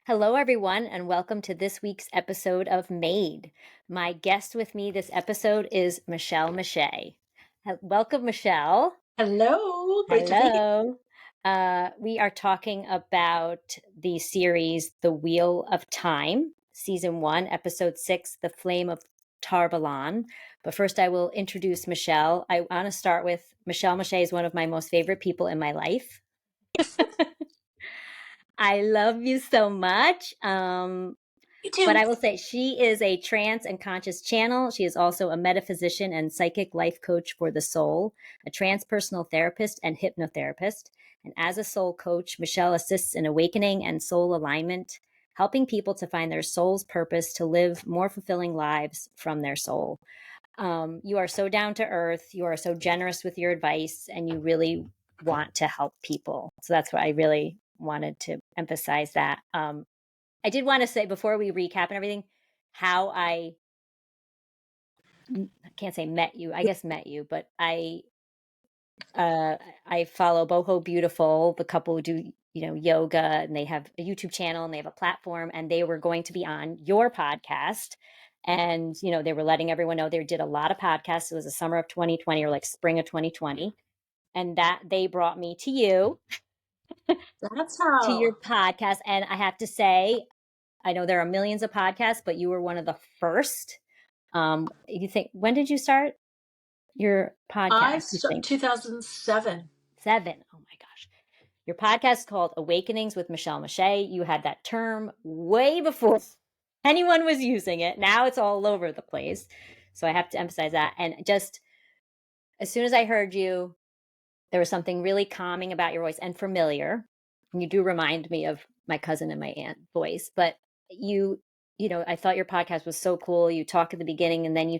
Hello, everyone, and welcome to this week's episode of Made. My guest with me this episode is Michele Meiche. Welcome, Michele. Hello, great to be here. Hello. We are talking about the series The Wheel of Time, Season 1, Episode 6, The Flame of Valon. But first, I will introduce Michele. I want to start with Michele Meiche is one of my most favorite people in my life. I love you so much. You too. But I will say she is a trance and conscious channel. She is also a metaphysician and psychic life coach for the soul, a transpersonal therapist and hypnotherapist. And as a soul coach, Michele assists in awakening and soul alignment, helping people to find their soul's purpose to live more fulfilling lives from their soul. You are so down to earth. You are so generous with your advice, and you really want to help people. So that's what I really wanted to emphasize that. I did want to say before we recap and everything, how I can't say met you. I guess met you, but I follow Boho Beautiful, the couple who do yoga, and they have a YouTube channel and they have a platform, and they were going to be on your podcast, and they were letting everyone know they did a lot of podcasts. It was the summer of 2020 or like spring of 2020, and that they brought me to you That's to your how. podcast, and I have to say, I know there are millions of podcasts, but you were one of the first. You think, when did you start your I podcast? You started think 2007. 7? Oh my gosh. Your podcast is called Awakenings with Michele Meiche. You had that term way before anyone was using it. Now it's all over the place. So I have to emphasize that. And just as soon as I heard you, there was something really calming about your voice and familiar. And you do remind me of my cousin and my aunt voice, but I thought your podcast was so cool. You talk at the beginning and then you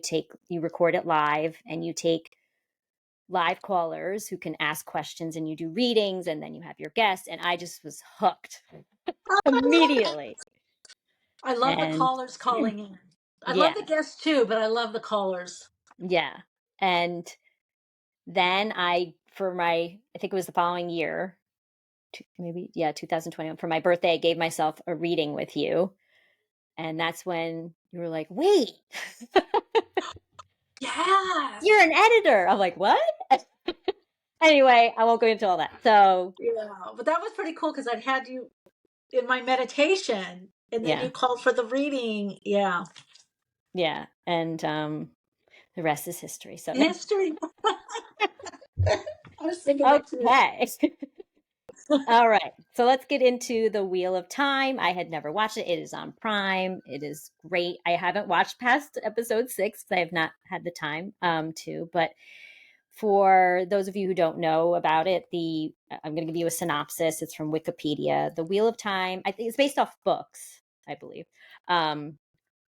record it live, and you take live callers who can ask questions, and you do readings, and then you have your guests. And I just was hooked immediately. I love the And callers calling in. I love yeah, the guests too, but I love the callers. yeah. And then I think it was the following year, maybe, yeah, 2021, for my birthday, I gave myself a reading with you. And that's when you were like, wait, you're Yes. an editor. I'm like, what? Anyway, I won't go into all that. So, Yeah, but that was pretty cool because I'd had you in my meditation, and then yeah, you called for the reading. Yeah, yeah. And the rest is history. So, history. I was thinking that too. okay. All right. So let's get into The Wheel of Time. I had never watched it. It is on Prime. It is great. I haven't watched past episode 6 because I have not had the time to. But for those of you who don't know about it, I'm going to give you a synopsis. It's from Wikipedia. The Wheel of Time, I think it's based off books, I believe. And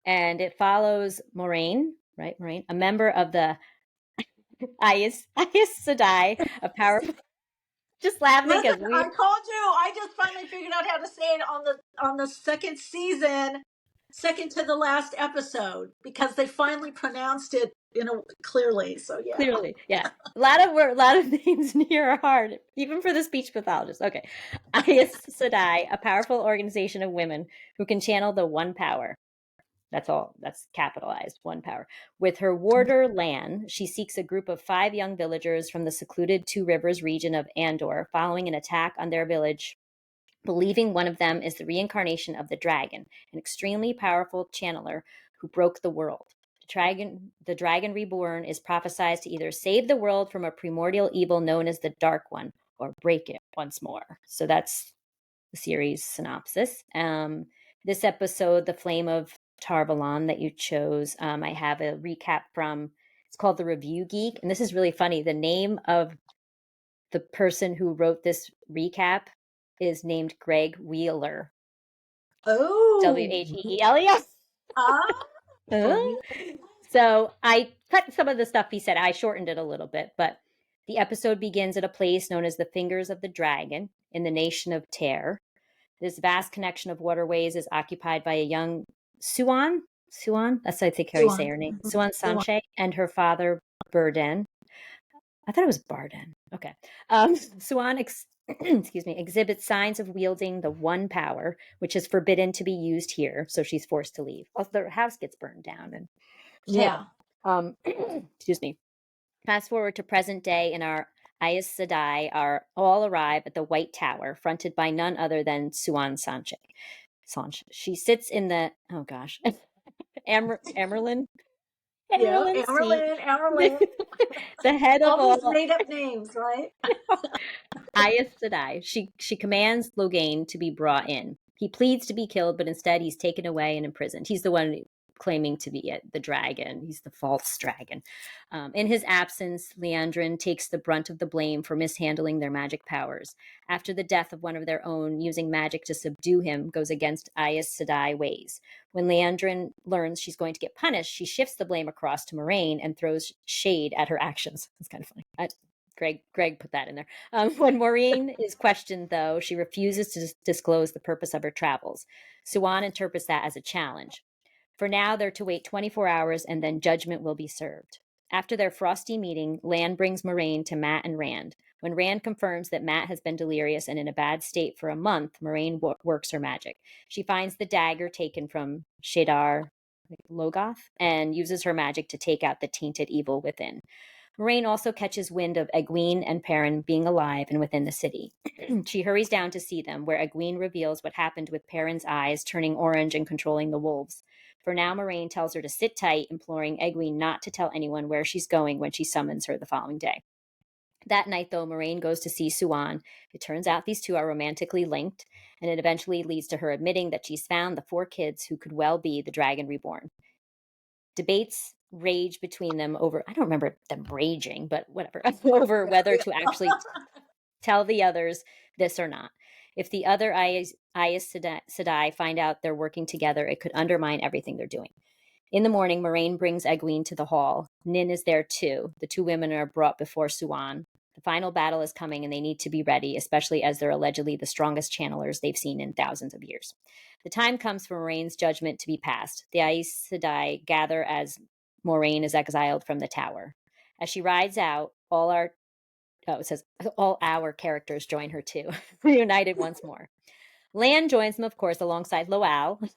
it follows Moraine, right? Moraine, a member of the Aes Sedai, a powerful. Just laughing because Listen, I called you. I just finally figured out how to say it on the second season, second to the last episode, because they finally pronounced it clearly. So yeah. clearly, yeah. A lot of names near are hard, even for the speech pathologist. Okay. Aes Sedai, a powerful organization of women who can channel the One Power. That's all. That's capitalized. One Power. With her warder Lan, she seeks a group of 5 young villagers from the secluded Two Rivers region of Andor, following an attack on their village, believing one of them is the reincarnation of the dragon, an extremely powerful channeler who broke the world. The dragon reborn is prophesied to either save the world from a primordial evil known as the Dark One, or break it once more. So that's the series synopsis. This episode, The Flame of Tarvalon, that you chose, I have a recap from, it's called The Review Geek. And this is really funny. The name of the person who wrote this recap is named Greg Wheeler. Oh. Wheeler. For So I cut some of the stuff he said. I shortened it a little bit, but the episode begins at a place known as the Fingers of the Dragon in the nation of Ter. This vast connection of waterways is occupied by a young Suan. Suan, that's I think how you say her name. Suan Sanche and her father Burden. I thought it was Barden. Okay. Suan excuse me, exhibits signs of wielding the one power, which is forbidden to be used here. So she's forced to leave. Also, their house gets burned down, and Yeah. excuse me. Fast forward to present day, and our Aes Sedai are all arrive at the White Tower, fronted by none other than Suan Sanche. Sanche. She sits in the Amerlin Yeah. Amerlin seat, Amerlin, Amerlin. the head of All these all made up names, right? Aes Sedai. She commands Logain to be brought in. He pleads to be killed, but instead he's taken away and imprisoned. He's the one claiming to be it, the dragon. He's the false dragon. In his absence, Liandrin takes the brunt of the blame for mishandling their magic powers. After the death of one of their own, using magic to subdue him goes against Aes Sedai ways. When Liandrin learns she's going to get punished, she shifts the blame across to Moraine and throws shade at her actions. It's kind of funny. Greg put that in there. When Maureen is questioned, though, she refuses to disclose the purpose of her travels. Suan interprets that as a challenge. For now, they're to wait 24 hours and then judgment will be served. After their frosty meeting, Lan brings Moraine to Matt and Rand. When Rand confirms that Matt has been delirious and in a bad state for a month, Moraine works her magic. She finds the dagger taken from Shadar Logoth and uses her magic to take out the tainted evil within. Moraine also catches wind of Egwene and Perrin being alive and within the city. She hurries down to see them, where Egwene reveals what happened with Perrin's eyes turning orange and controlling the wolves. For now, Moraine tells her to sit tight, imploring Egwene not to tell anyone where she's going when she summons her the following day. That night, though, Moraine goes to see Suan. It turns out these two are romantically linked, and it eventually leads to her admitting that she's found the 4 kids who could well be the dragon reborn. Debates rage between them over, I don't remember them raging, but whatever, over whether to actually tell the others this or not. If the other Aes Sedai find out they're working together, it could undermine everything they're doing. In the morning, Moraine brings Egwene to the hall. Nin is there too. The 2 women are brought before Suan. The final battle is coming and they need to be ready, especially as they're allegedly the strongest channelers they've seen in thousands of years. The time comes for Moraine's judgment to be passed. The Aes Sedai gather as Moraine is exiled from the tower. As she rides out, all our characters join her too, reunited once more. Lan joins them, of course, alongside Loyal, I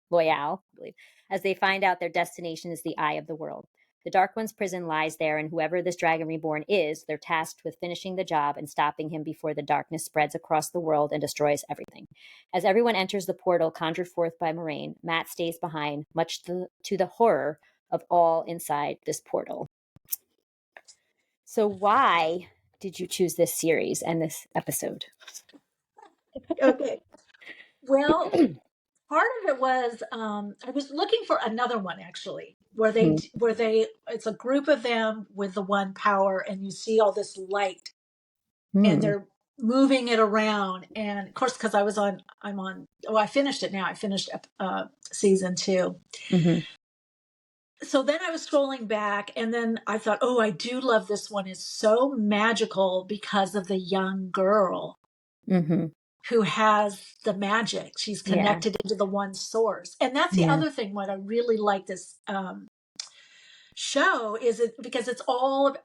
believe, as they find out their destination is the Eye of the World. The Dark One's prison lies there, and whoever this Dragon Reborn is, they're tasked with finishing the job and stopping him before the darkness spreads across the world and destroys everything. As everyone enters the portal conjured forth by Moraine, Matt stays behind, much to the horror of all inside this portal. So why did you choose this series and this episode? Okay. Well, part of it was I was looking for another one actually, where it's a group of them with the one power, and you see all this light, and they're moving it around. And of course, because I finished it now. I finished season 2. Mm-hmm. So then I was scrolling back, and then I thought, oh, I do love this one. It's so magical because of the young girl who has the magic. She's connected into the one source. And that's the other thing, what I really like this show is it because it's all,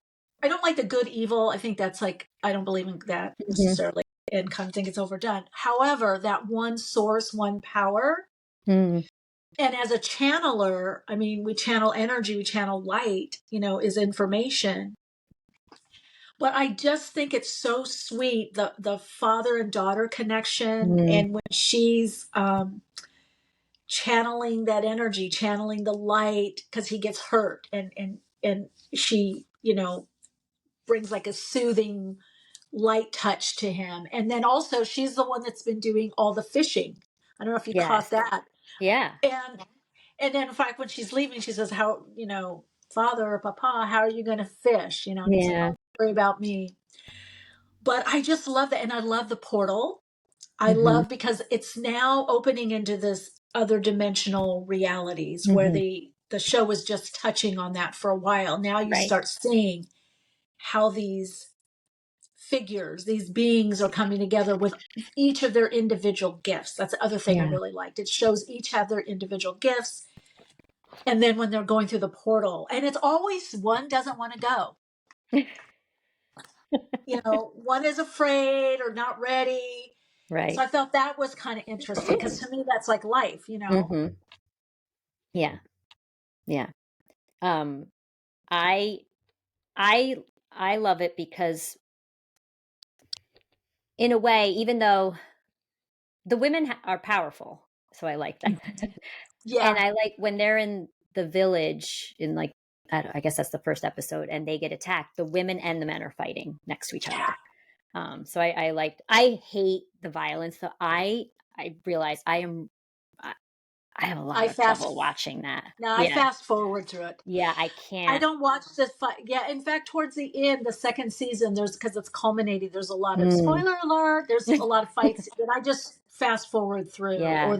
I don't like the good evil. I think that's like, I don't believe in that necessarily, and kind of think it's overdone. However, that one source, one power, and as a channeler, I mean, we channel energy, we channel light, is information. But I just think it's so sweet, the father and daughter connection, and when she's channeling that energy, channeling the light, because he gets hurt, and she, brings like a soothing light touch to him, and then also she's the one that's been doing all the fishing. I don't know if you caught that. Yeah. And then in fact, when she's leaving, she says, "How, father or papa, how are you going to fish?" And he's like, "Oh, don't worry about me." But I just love that. And I love the portal. I love because it's now opening into this other dimensional realities where the show was just touching on that for a while. Now you start seeing how these figures, these beings are coming together with each of their individual gifts. That's the other thing I really liked. It shows each have their individual gifts. And then when they're going through the portal, and it's always one doesn't want to go. one is afraid or not ready. Right. So I felt that was kind of interesting because to me that's like life. Mm-hmm. Yeah. Yeah. Um, I I I love it because in a way, even though the women are powerful, so I like that. And Yeah, I like when they're in the village in like I guess that's the first episode, and they get attacked. The women and the men are fighting next to each yeah. other. So I liked. I hate the violence, so I realize I, I have a lot I of trouble fast watching that. now I Yeah, fast forward through it. yeah, I I can't. don't watch the fight. Yeah, in fact, towards the end, the second season, there's because it's culminating. There's a lot of Mm. spoiler alert. There's a lot of fights that I just fast forward through, Yeah,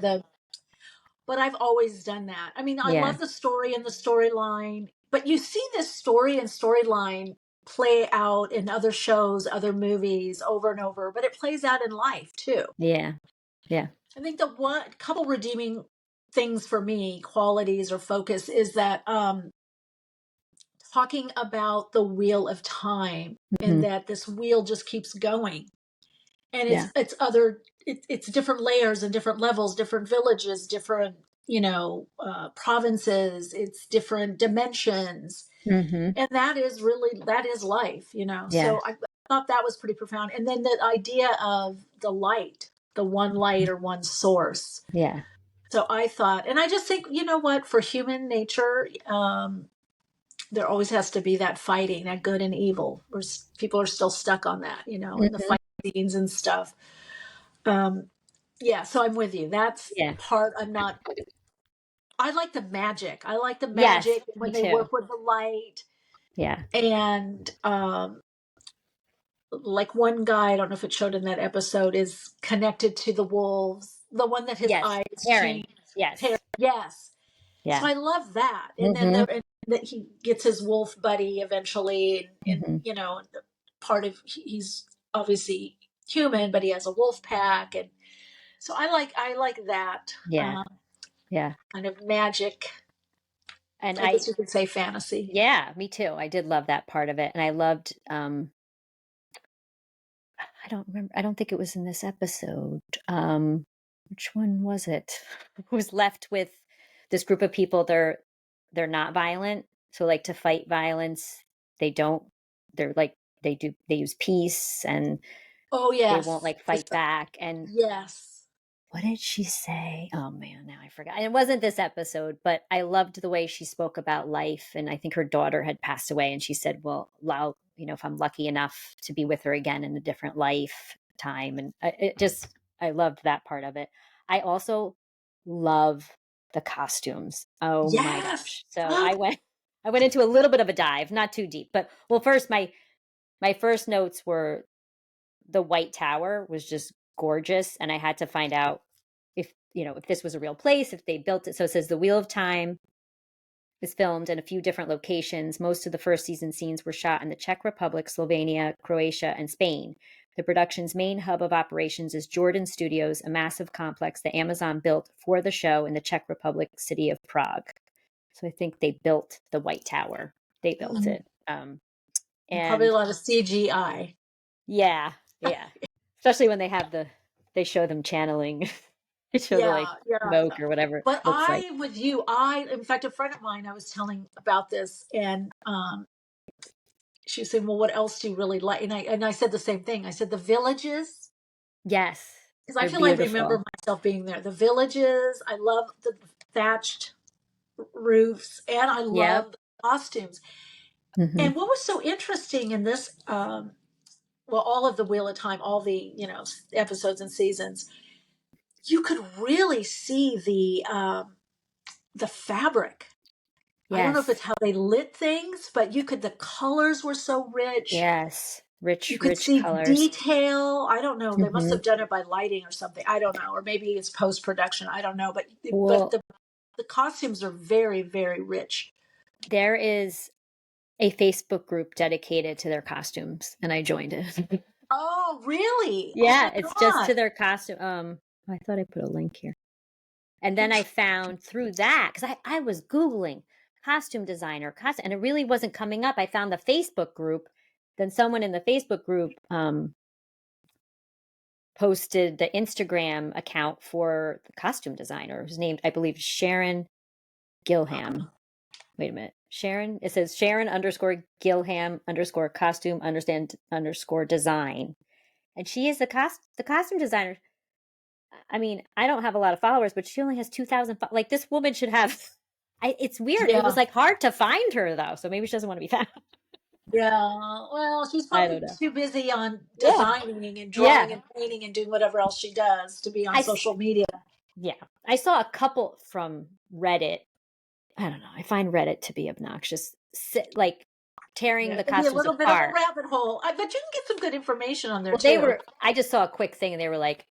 But I've always done that. I mean, I yeah, love the story and the storyline, but you see this story and storyline play out in other shows, other movies over and over, but it plays out in life too. yeah, yeah. I think the one couple redeeming things for me, qualities or focus, is that talking about the wheel of time and Hmm. that this wheel just keeps going and Yeah. it's different layers and different levels, different villages, different provinces, it's different dimensions, Hmm. and that is life. Yeah. So I thought that was pretty profound, and then the idea of the light, the one light or one source. Yeah. So I thought, and I just think, what, for human nature, there always has to be that fighting, that good and evil. People are still stuck on that, in the Hmm. fight scenes and stuff. Um, yeah, so I'm with you. That's Yeah. part I'm not. I like the magic. I like the Yes, magic me when they too. work with the light. Yeah. And like one guy, I don't know if it showed in that episode, is connected to the wolves. The one that his Yes. eyes Aaron. change. Yes. Yes. So Yeah. I love that. And then Hmm. and that he gets his wolf buddy eventually, and Hmm. part of he's obviously human, but he has a wolf pack, and so I like that Yeah. Yeah. kind of magic. And I guess you could say fantasy. yeah, me too. I did love that part of it. And I loved, I don't remember, I don't think it was in this episode. Which one was it? Who was left with this group of people? They're not violent. So like to fight violence, they don't, they're like, they use peace and Oh they won't yes, like fight back. And yes. what did she say? Oh man, now I forgot. And it wasn't this episode, but I loved the way she spoke about life. And I think her daughter had passed away, and she said, "Well, if I'm lucky enough to be with her again in a different lifetime." And I loved that part of it. I also love the costumes. Oh my Yes. gosh! So I went into a little bit of a dive, not too deep, but well, first my first notes were the White Tower was just gorgeous, and I had to find out if this was a real place, if they built it. So it says the Wheel of Time is filmed in a few different locations. Most of the first season scenes were shot in the Czech Republic, Slovenia, Croatia, and Spain. The production's main hub of operations is Jordan Studios, a massive complex that Amazon built for the show in the Czech Republic city of Prague. So I think they built the White Tower. They built Mhm. it. And probably a And lot of CGI. yeah, yeah. Especially when they show them channeling. They show the like Yeah, yeah. smoke or whatever it But looks like. with you, in fact, a friend of mine, I was telling about this, and she was saying, "Well, what else do you really like?" And I said the same thing. I said the villages, Yes, because I they're feel I remember beautiful. myself being there. The villages, I love the thatched roofs, and I Yep. love the costumes. Hmm. And what was so interesting in this, well, all of the Wheel of Time, all the episodes and seasons, you could really see the fabric. I don't know if Yes. it's how they lit things, but the colors were so rich. Yes. You Rich, could rich see colors. detail. I don't know. They must Hmm. have done it by lighting or something. I don't know. Or maybe it's post production. I don't know. But Well, the costumes are very, very rich. there is a Facebook group dedicated to their costumes, and I joined it. Oh, really? Oh Yeah, my it's just God. to their costume. I thought I put a link here. And then I found through that, because I was Googling costume designer, costume, and it really wasn't coming up. I found the Facebook group, then someone in the Facebook group posted the Instagram account for the costume designer, who's named, I believe, Sharon Gilham. Wait a minute. Sharon, it says Sharon _Gilham _costume _design. And she is the costume designer. I mean, I don't have a lot of followers, but she only has 2,000. Like, this woman should have. It's weird. Yeah. It was like hard to find her though, so maybe she doesn't want to be found. Yeah. Well, she's I don't probably know. too busy on Yeah. designing and drawing Yeah. and painting and doing whatever else she does to be on social media. Yeah. I saw a couple from Reddit. I don't know. I find Reddit to be obnoxious. Like tearing the It can be a costumes little bit of a apart. rabbit hole. I bet you can get some good information on there Well, too. I just saw a quick thing and they were like,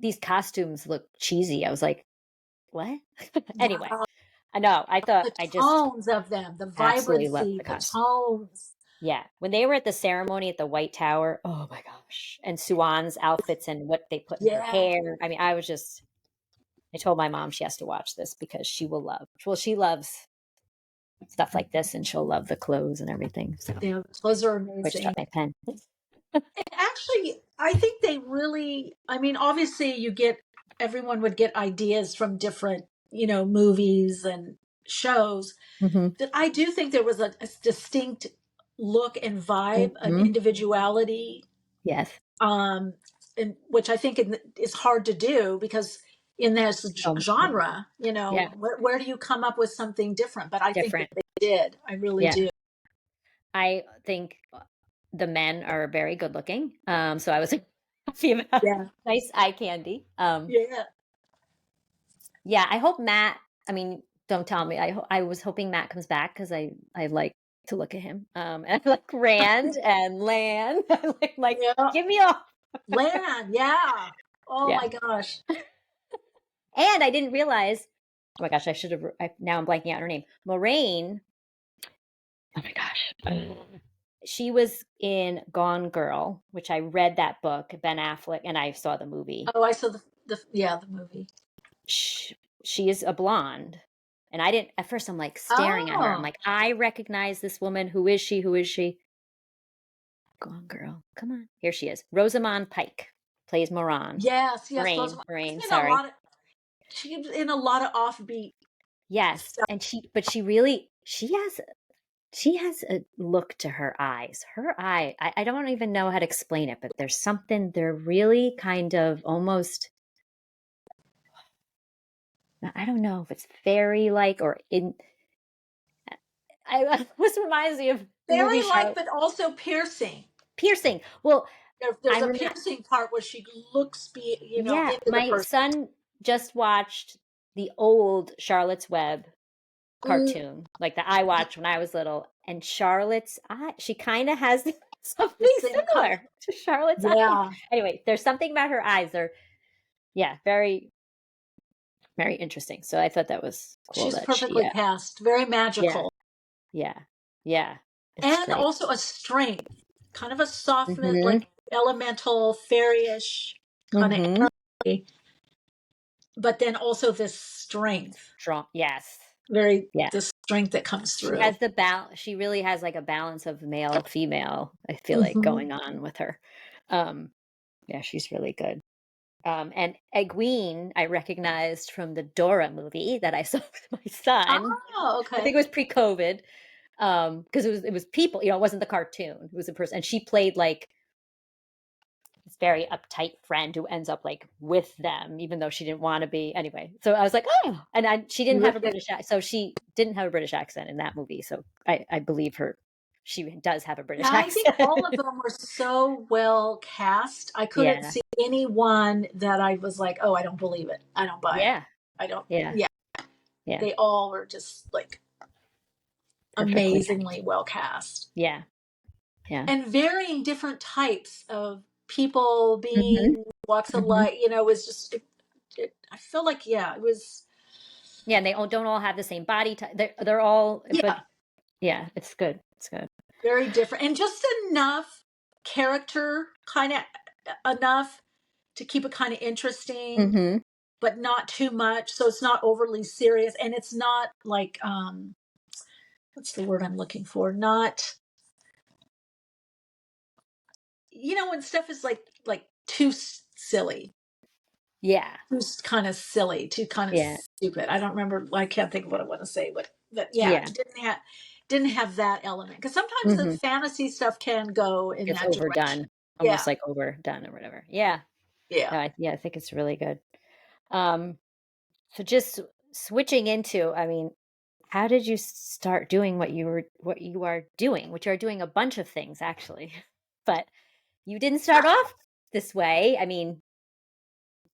these costumes look cheesy. I was like, what? Anyway, I know. I thought The I just tones of them, the absolutely loved vibrancy, the the costume. tones. Yeah. When they were at the ceremony at the White Tower, oh my gosh. And Suan's outfits and what they put in her Yeah. hair. I mean, I told my mom she has to watch this because she loves stuff like this and she'll love the clothes and everything. So Yeah, the clothes are I just amazing. dropped my pen. And actually, I think they really, I mean, obviously everyone would get ideas from different, movies and shows. Mm-hmm. That I do think there was a distinct look and vibe, an Mm-hmm. individuality, Yes. and which I think is hard to do because in this genre, Yeah. where do you come up with something different? But I think that Different. they did. I really do. I think the men are very good looking. So I was happy about nice eye candy. Yeah, I hope Matt, I mean, don't tell me. I was hoping Matt comes back because I like to look at him. And I like Rand and Lan. like Yeah. give me all. Lan, yeah. Oh Yeah. my gosh. And I didn't realize, oh my gosh, now I'm blanking out her name. Moraine. Oh my gosh. She was in Gone Girl, which I read that book, Ben Affleck, and I saw the movie. Oh, I saw the movie. She is a blonde. And I didn't, at first I'm like staring at her. I'm like, I recognize this woman. Who is she? Who is she? Gone Girl. Come on. Here she is. Rosamund Pike plays Moran. Yes. Moraine, sorry. She's in a lot of offbeat. Yes. stuff. And she has a look to her eyes. Her eye, I don't even know how to explain it, but they're really kind of almost, I don't know if it's fairy-like or this reminds me of fairy-like, but also piercing. Piercing. Well, there's a piercing part where she looks, into the my person. son just watched the old Charlotte's Web cartoon, like that I watched when I was little, and Charlotte's eye, she kind of has something similar to Charlotte's eyes. Anyway, there's something about her eyes. They're, very, very interesting. So I thought that was cool. She's perfectly cast, very magical. Yeah. And great. also a strength, kind of a softness, like elemental, fairyish kind of energy, but then also this strength. Strong, yes. The strength that comes through. She has she really has like a balance of male, female, I feel like, going on with her. Yeah, she's really good. And Egwene, I recognized from the Dora movie that I saw with my son. Oh, okay. I think it was pre-COVID. Because it was people, it wasn't the cartoon. It was a person, and she played like this very uptight friend who ends up like with them, even though she didn't want to be. Anyway, so I was like, oh, and she didn't have a British accent, so she didn't have a British accent in that movie. So I believe her. She does have a British accent. I think all of them were so well cast. I couldn't see anyone that I was like, oh, I don't believe it. I don't buy it. I don't. Yeah. They all were just like amazingly well cast. Yeah. And varying different types of people, being walks of life, was just, I feel like, it was. Yeah, and they don't all have the same body type. They're all, but it's good. It's good. Very different. And just enough character, kind of enough to keep it kind of interesting, but not too much. So it's not overly serious. And it's not like, what's the word I'm looking for? Not when stuff is like too silly, Yeah. too kind of silly, too kind of Yeah. stupid. I don't remember. I can't think of what I want to say, but yeah, Yeah. it didn't have that element, because sometimes the Mhm. fantasy stuff can go in It's that direction. overdone, Yeah, almost like overdone or whatever. Yeah. yeah. No, I think it's really good. Um, so just switching into, I mean, how did you start doing what you are doing, which you are doing a bunch of things actually, but you didn't start off this way. I mean,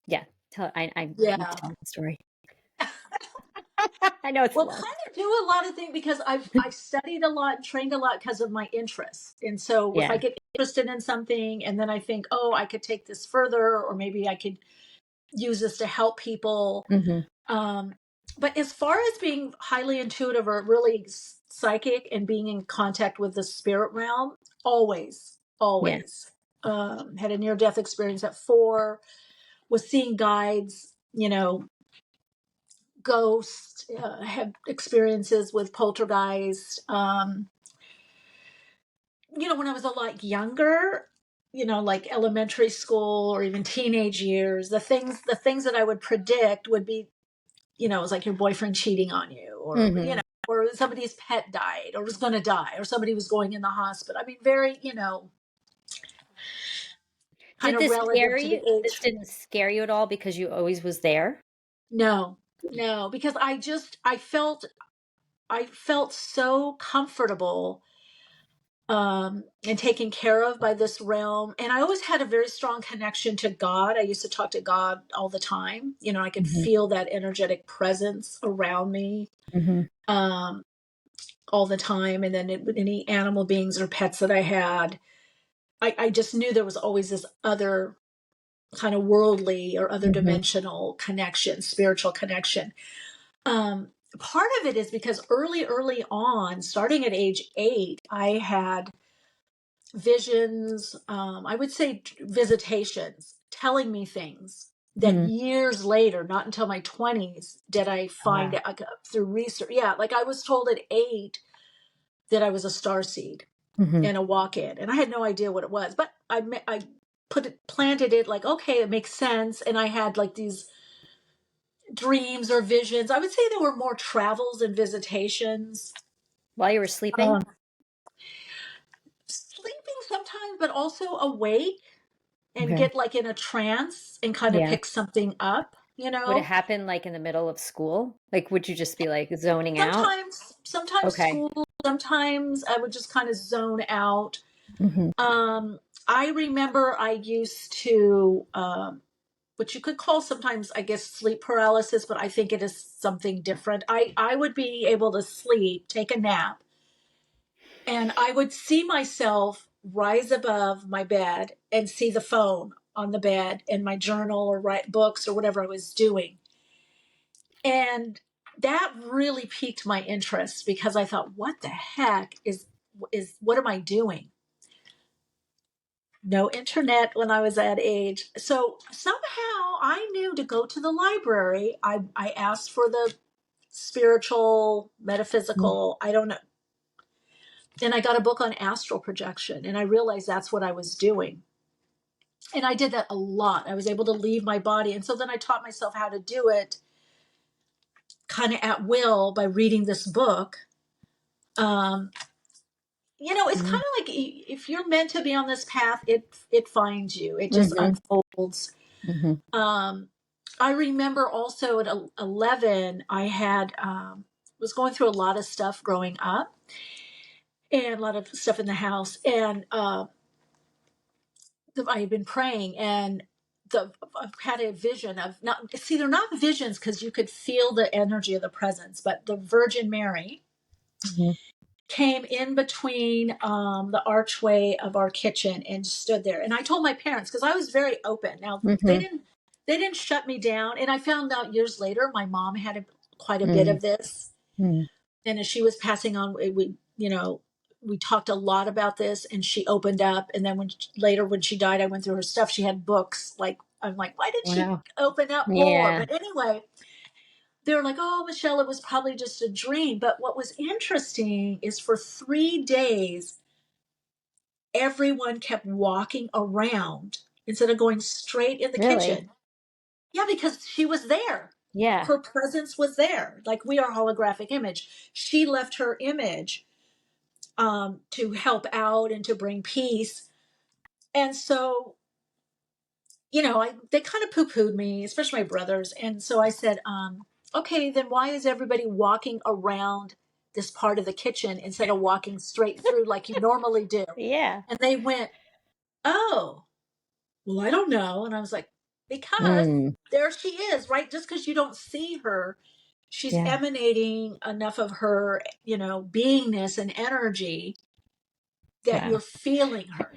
yeah, I need to Yeah. tell the story. I know it's Well, long. kind of do a lot of things because I've studied a lot and trained a lot because of my interests. And so if I Yeah. get interested in something and then I think, oh, I could take this further, or maybe I could use this to help people. Mhm. Um, but as far as being highly intuitive or really psychic and being in contact with the spirit realm, always, Yeah. always. Had a near death experience at 4, was seeing guides, ghosts, have experiences with poltergeist. When I was a lot younger, like elementary school or even teenage years, the things that I would predict would be, it was like your boyfriend cheating on you, or, Mhm. or somebody's pet died or was going to die, or somebody was going in the hospital. I mean, very, kind Did of this relative scare to the you? This age. didn't scare you at all because you always was there? No, no, because I felt so comfortable, and taken care of by this realm. And I always had a very strong connection to God. I used to talk to God all the time. I could Mhm. feel that energetic presence around me, Mhm. um, all the time. And then with any animal beings or pets that I had, I just knew there was always this other kind of worldly or other Mhm. dimensional connection, spiritual connection. Um, Part of it is because early on, starting at age 8, I had visions, I would say visitations, telling me things that Mhm. years later, not until my 20s, did I Oh, find wow. it, like, through research. Yeah, like I was told at 8 that I was a starseed Mhm. and a walk-in, and I had no idea what it was, but I planted it, like, okay, it makes sense. And I had like these dreams or visions. I would say there were more travels and visitations. While you were sleeping? Um, Sleeping sometimes, but also awake, and Okay. get like in a trance and kind of Yeah. pick something up, Would it happen, like, in the middle of school? Like, would you just be, like, zoning out? Sometimes Okay. school, sometimes I would just kind of zone out. Mhm. Um, I remember I used to, which you could call sometimes, I guess, sleep paralysis, but I think it is something different. I would be able to sleep, take a nap, and I would see myself rise above my bed and see the phone on the bed and my journal or write books or whatever I was doing. And that really piqued my interest, because I thought, what the heck is what am I doing? No internet when I was that age. So somehow I knew to go to the library. I asked for the spiritual, Mhm. metaphysical, I don't know. And I got a book on astral projection, and I realized that's what I was doing. And I did that a lot. I was able to leave my body. And so then I taught myself how to do it kind of at will by reading this book. Um, it's kind Mhm. of like, if you're meant to be on this path, it finds you. It just Mhm. unfolds. Mhm. Um, I remember also at 11, I had was going through a lot of stuff growing up, and a lot of stuff in the house, and I had been praying, and I've had a vision of, not see, they're not visions because you could feel the energy of the presence, but the Virgin Mary Mhm. came in between, the archway of our kitchen and stood there. And I told my parents, because I was very open. Now Mhm. they didn't shut me down. And I found out years later my mom had quite a bit Mhm. of this. Mhm. And as she was passing on, we talked a lot about this, and she opened up. And then later when she died, I went through her stuff. She had books. Like, I'm like, why did she Wow. open up more? Yeah. But anyway, they were like, oh, Michelle, it was probably just a dream. But what was interesting is, for 3 days, everyone kept walking around instead of going straight in the kitchen. Yeah, because she was there. Yeah. Her presence was there. Like, we are holographic image. She left her image to help out and to bring peace. And so, they kind of poo-pooed me, especially my brothers. And so I said, okay, then why is everybody walking around this part of the kitchen instead of walking straight through like you normally do? Yeah. And they went, oh, well, I don't know. And I was like, because there she is, right? Just because you don't see her, she's emanating enough of her, beingness and energy that you're feeling her.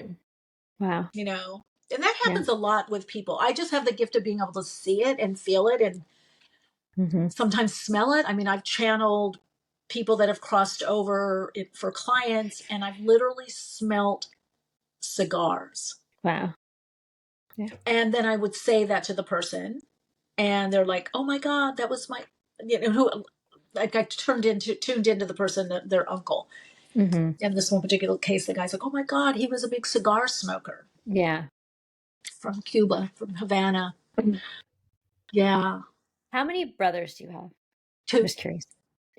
Wow. And that happens a lot with people. I just have the gift of being able to see it and feel it and sometimes smell it. I mean, I've channeled people that have crossed over it for clients, and I've literally smelt cigars. Wow. Yeah. And then I would say that to the person, and they're like, "Oh my God, that was my," like I tuned into the person, their uncle. In this one particular case, the guy's like, "Oh my God, he was a big cigar smoker." Yeah. From Cuba, from Havana. Yeah. How many brothers do you have? 2. I'm just curious.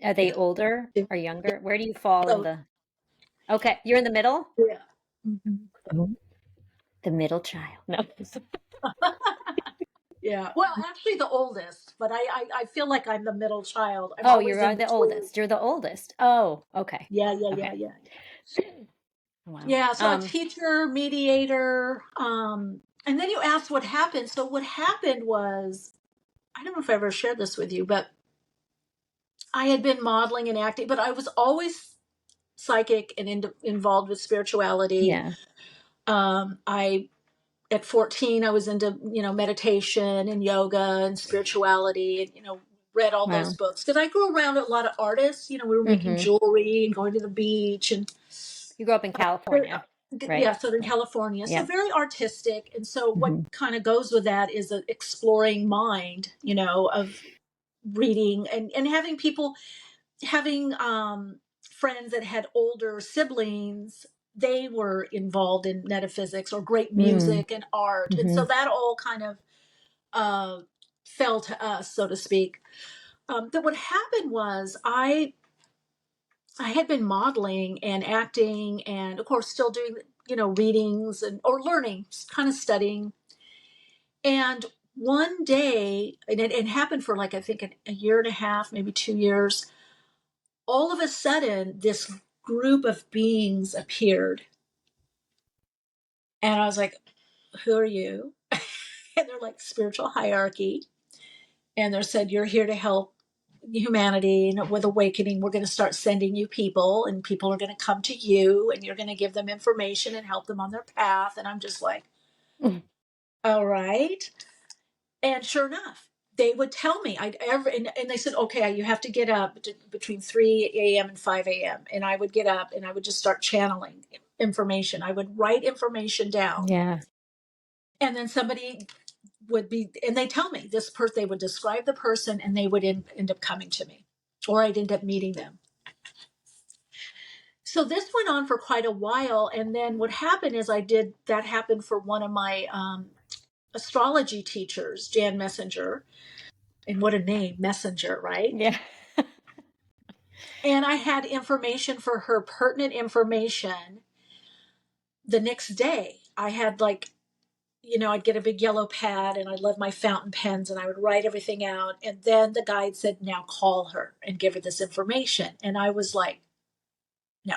Are they older 2. or younger? Where do you fall in So, the? Okay, you're in the middle. yeah. The middle child. No. Yeah. Well, actually, the oldest, but I feel like I'm the middle child. I'm Oh, always you're in the between. oldest. You're the oldest. Oh, okay. Yeah. Okay. Wow. Yeah. So a teacher, mediator, and then you asked what happened. So what happened was, I don't know if I ever shared this with you, but I had been modeling and acting, but I was always psychic and involved with spirituality. Yeah. At 14, I was into, meditation and yoga and spirituality and, read all those books. Because I grew around a lot of artists. We were making jewelry and going to the beach. And you grew up in California, right? Yeah, Southern California. Yeah. So very artistic. And so what kind of goes with that is an exploring mind, of reading and having people, having friends that had older siblings. They were involved in metaphysics or great music and art. And so that all kind of fell to us, so to speak. That what happened was I had been modeling and acting and, of course, still doing, readings or learning, kind of studying. And one day, and it happened for like, I think a year and a half, maybe 2 years, all of a sudden, this group of beings appeared. And I was like, who are you? And they're like, spiritual hierarchy. And they said, you're here to help humanity and with awakening. We're going to start sending you people, and people are going to come to you, and you're going to give them information and help them on their path. And I'm just like, all right. And sure enough, they would tell me and they said, okay, you have to get up between 3 a.m. and 5 a.m. And I would get up and I would just start channeling information. I would write information down. Yeah. And then somebody would be, and they tell me this person, they would describe the person and they would end up coming to me, or I'd end up meeting them. So this went on for quite a while. And then what happened is that happened for one of my astrology teachers, Jan Messenger. And what a name, Messenger, right? Yeah. And I had information for her, pertinent information. The next day, I had I'd get a big yellow pad and I love my fountain pens and I would write everything out. And then the guide said, now call her and give her this information. And I was like, no,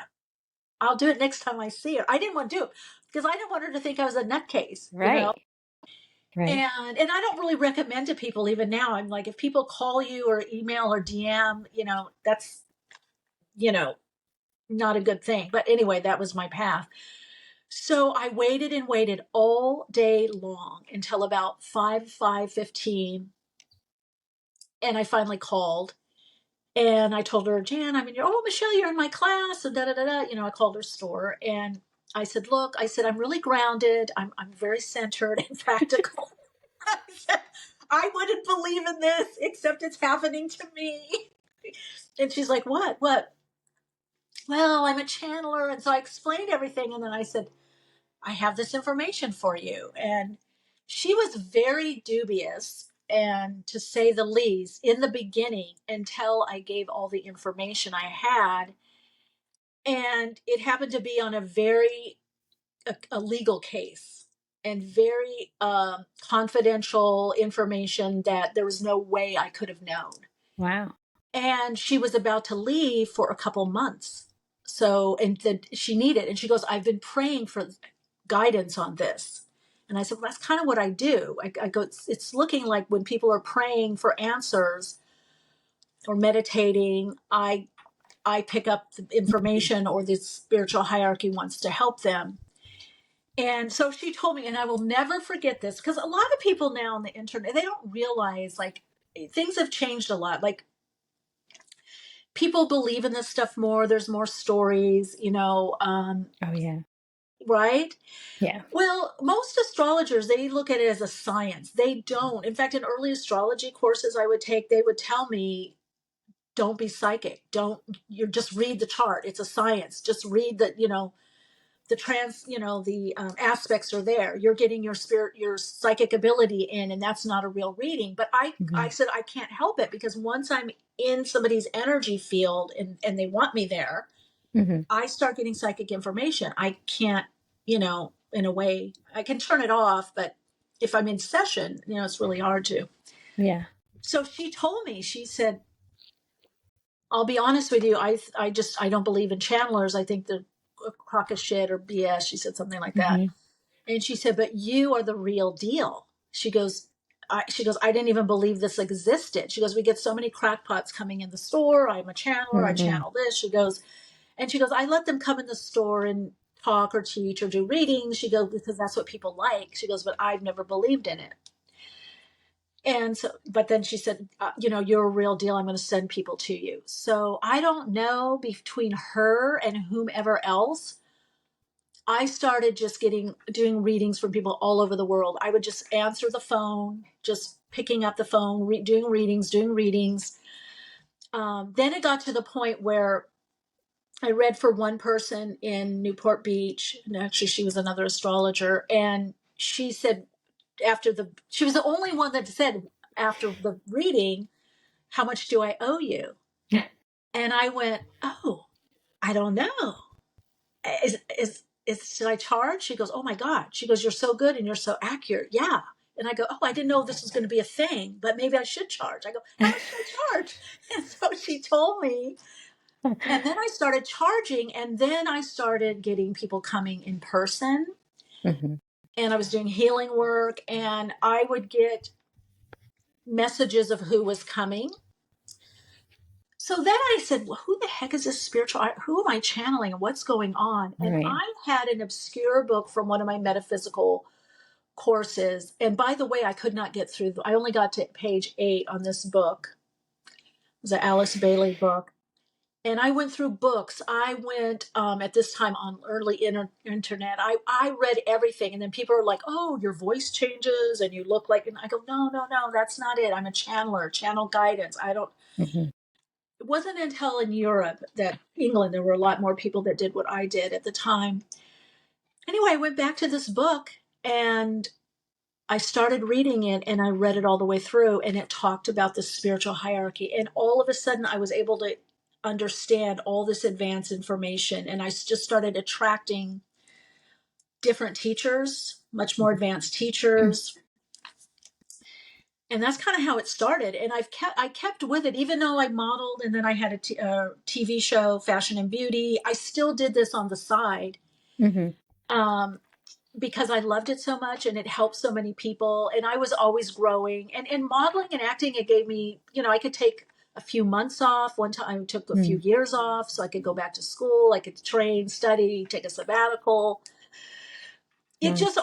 I'll do it next time I see her. I didn't want to do it because I didn't want her to think I was a nutcase. Right. Right. And I don't really recommend to people even now. I'm like, if people call you or email or DM, that's, not a good thing. But anyway, that was my path. So I waited and waited all day long until about 5:15. And I finally called and I told her, Jan, Michele, you're in my class. And I called her store and I said, look, I'm really grounded. I'm very centered and practical. I said, I wouldn't believe in this, except it's happening to me. And she's like, what? Well, I'm a channeler. And so I explained everything. And then I said, I have this information for you. And she was very dubious, and to say the least, in the beginning, until I gave all the information I had. And it happened to be on a legal case, and very confidential information that there was no way I could have known. Wow. And she was about to leave for a couple months. So, and then she needed, and she goes, I've been praying for guidance on this. And I said, well, that's kind of what I do. I go, it's looking like when people are praying for answers or meditating, I pick up the information, or the spiritual hierarchy wants to help them. And so she told me, and I will never forget this, because a lot of people now on the internet, they don't realize, like, things have changed a lot. Like, people believe in this stuff more. There's more stories, Oh, yeah. right? Yeah. Well, most astrologers, they look at it as a science. They don't. In fact, in early astrology courses I would take, they would tell me, don't be psychic. You just read the chart. It's a science. Just read the aspects are there. You're getting your psychic ability in, and that's not a real reading. But I said, I can't help it, because once I'm in somebody's energy field, and they want me there, I start getting psychic information. I can't, in a way, I can turn it off, but if I'm in session, it's really hard to. Yeah. So she told me, she said, I'll be honest with you, I don't believe in channelers. I think they're a crock of shit or BS. She said something like that. And she said, but you are the real deal. She goes, I didn't even believe this existed. She goes, we get so many crackpots coming in the store. I'm a channeler. I channel this. She goes, I let them come in the store and talk or teach or do readings. She goes, because that's what people like. She goes, but I've never believed in it. And so, but then she said, you're a real deal. I'm going to send people to you. So I don't know, between her and whomever else, I started just doing readings from people all over the world. I would just answer the phone, just picking up the phone, doing readings. Then it got to the point where I read for one person in Newport Beach, and actually she was another astrologer, and she said, she was the only one that said after the reading, how much do I owe you? And I went, oh, I don't know. Should I charge? She goes, oh my God. She goes, you're so good and you're so accurate. Yeah. And I go, oh, I didn't know this was going to be a thing, but maybe I should charge. I go, how much should I charge? And so she told me, and then I started charging, and then I started getting people coming in person, and I was doing healing work, and I would get messages of who was coming. So then I said, well, who the heck is this spiritual? Who am I channeling, and what's going on? And I had an obscure book from one of my metaphysical courses. And by the way, I could not get through. I only got to page 8 on this book. It was an Alice Bailey book. And I went through books. I went at this time on early internet. I read everything. And then people are like, oh, your voice changes and you look like, and I go, no, that's not it. I'm a channeler, channel guidance. I don't. It wasn't until in Europe, England, there were a lot more people that did what I did at the time. Anyway, I went back to this book, and I started reading it, and I read it all the way through, and it talked about the spiritual hierarchy. And all of a sudden I was able to understand all this advanced information. And I just started attracting different teachers, much more advanced teachers. And that's kind of how it started. And I kept with it, even though I modeled, and then I had a TV show, Fashion and Beauty. I still did this on the side. Because I loved it so much, and it helped so many people, and I was always growing. And in modeling and acting, it gave me, I could take a few months off. One time I took a few years off so I could go back to school. I could train, study, take a sabbatical. It just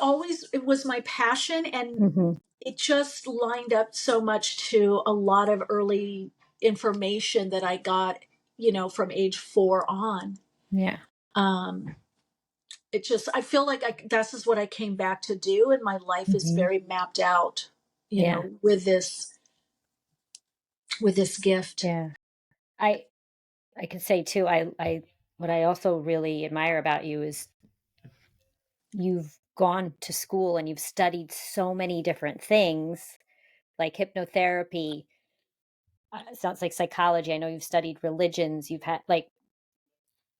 it was my passion, and it just lined up so much to a lot of early information that I got, from age 4 on. Yeah. I feel like this is what I came back to do, and my life is very mapped out, with this gift. Yeah. I could say too, I what I also really admire about you is you've gone to school and you've studied so many different things, like hypnotherapy. Sounds like psychology. I know you've studied religions. You've had like,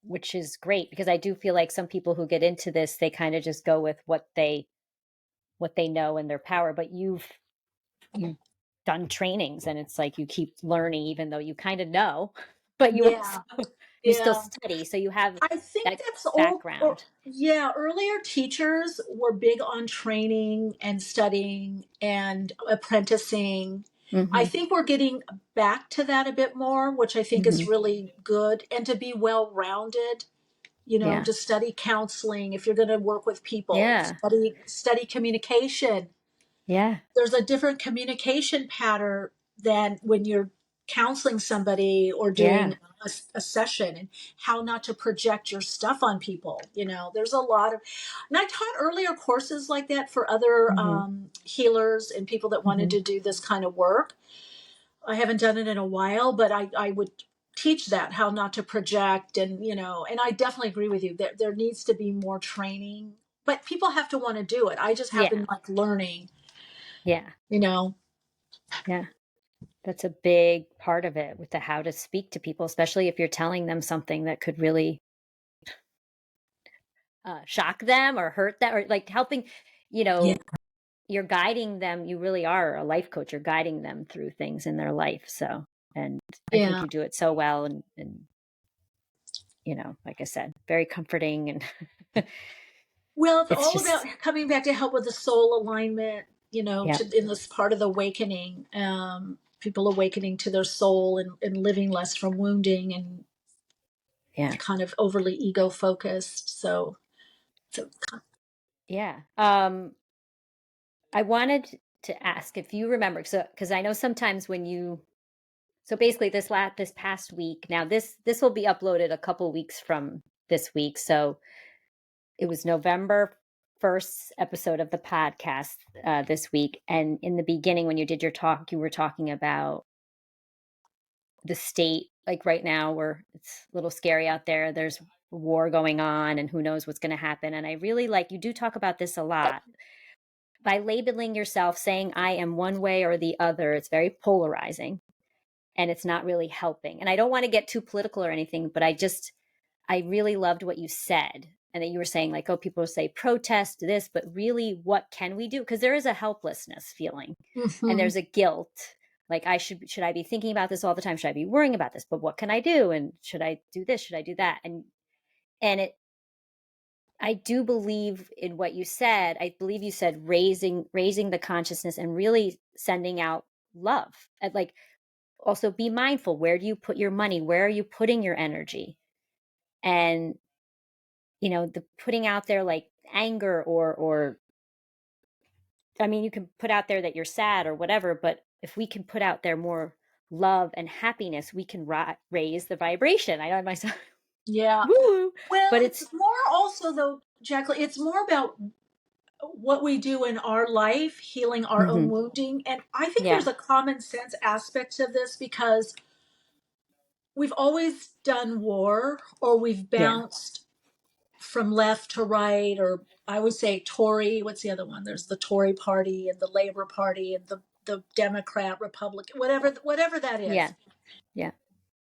which is great because I do feel like some people who get into this, they kind of just go with what they know and their power. But you've done trainings, and it's like you keep learning, even though you kind of know, but you also Yeah. you still Yeah. study, so you have I think that that's all. Or, background. yeah, earlier teachers were big on training and studying and apprenticing. I Hmm. think we're getting back to that a bit more, which I think is Hmm. really good. And to be well rounded, you know, Yeah. to study counseling if you're going to work with people, Yeah. study communication. Yeah. There's a different communication pattern than when you're counseling somebody or Yeah. doing a session, and how not to project your stuff on people. You know, there's a lot of, and I taught earlier courses like that for other Hmm. healers and people that wanted Hmm. to do this kind of work. I haven't done it in a while, but I would teach that, how not to project. And, you know, and I definitely agree with you that there needs to be more training, but people have to want to do it. I just have Yeah. been like learning, Yeah. you know. Yeah. That's a big part of it, with the how to speak to people, especially if you're telling them something that could really shock them or hurt them, or like helping, you Yeah. know, you're guiding them. You really are a life coach. You're guiding them through things in their life. So, and I think Yeah. you do it so well. And, like I said, very comforting. And Well, it's it's all about just, coming back to help with the soul alignment, you know, yeah, in this part of the awakening, people awakening to their soul, and living less from wounding and yeah, kind of overly ego focused. So yeah. I wanted to ask if you remember, so, because I know sometimes when you, so basically this past week, now this will be uploaded a couple weeks from this week. So it was November 1st episode of the podcast this week. And in the beginning, when you did your talk, you were talking about the state, like right now, where it's a little scary out there. There's war going on, and who knows what's going to happen. And I really like, you do talk about this a lot. By labeling yourself, saying I am one way or the other, it's very polarizing and it's not really helping. And I don't want to get too political or anything, but I really loved what you said. And that you were saying, like, oh, people say protest this, but really, what can we do? Because there is a helplessness feeling, and mhm. there's a guilt. Like, should I be thinking about this all the time? Should I be worrying about this? But what can I do? And should I do this? Should I do that? And I do believe in what you said. I believe you said raising the consciousness and really sending out love. And like, also be mindful. Where do you put your money? Where are you putting your energy? And the putting out there like anger, or I mean, you can put out there that you're sad or whatever, but if we can put out there more love and happiness, we can raise the vibration. I know myself, Yeah. woo, Well, but it's it's, more also though, Jacqueline, it's more about what we do in our life, healing our own hmm, wounding. And I think there's yeah, a common sense aspect of this because we've always done war, or we've yeah, bounced from left to right, or I would say Tory. What's the other one? There's the Tory party and the Labor Party and the Democrat, Republican, whatever that yeah, is. yeah,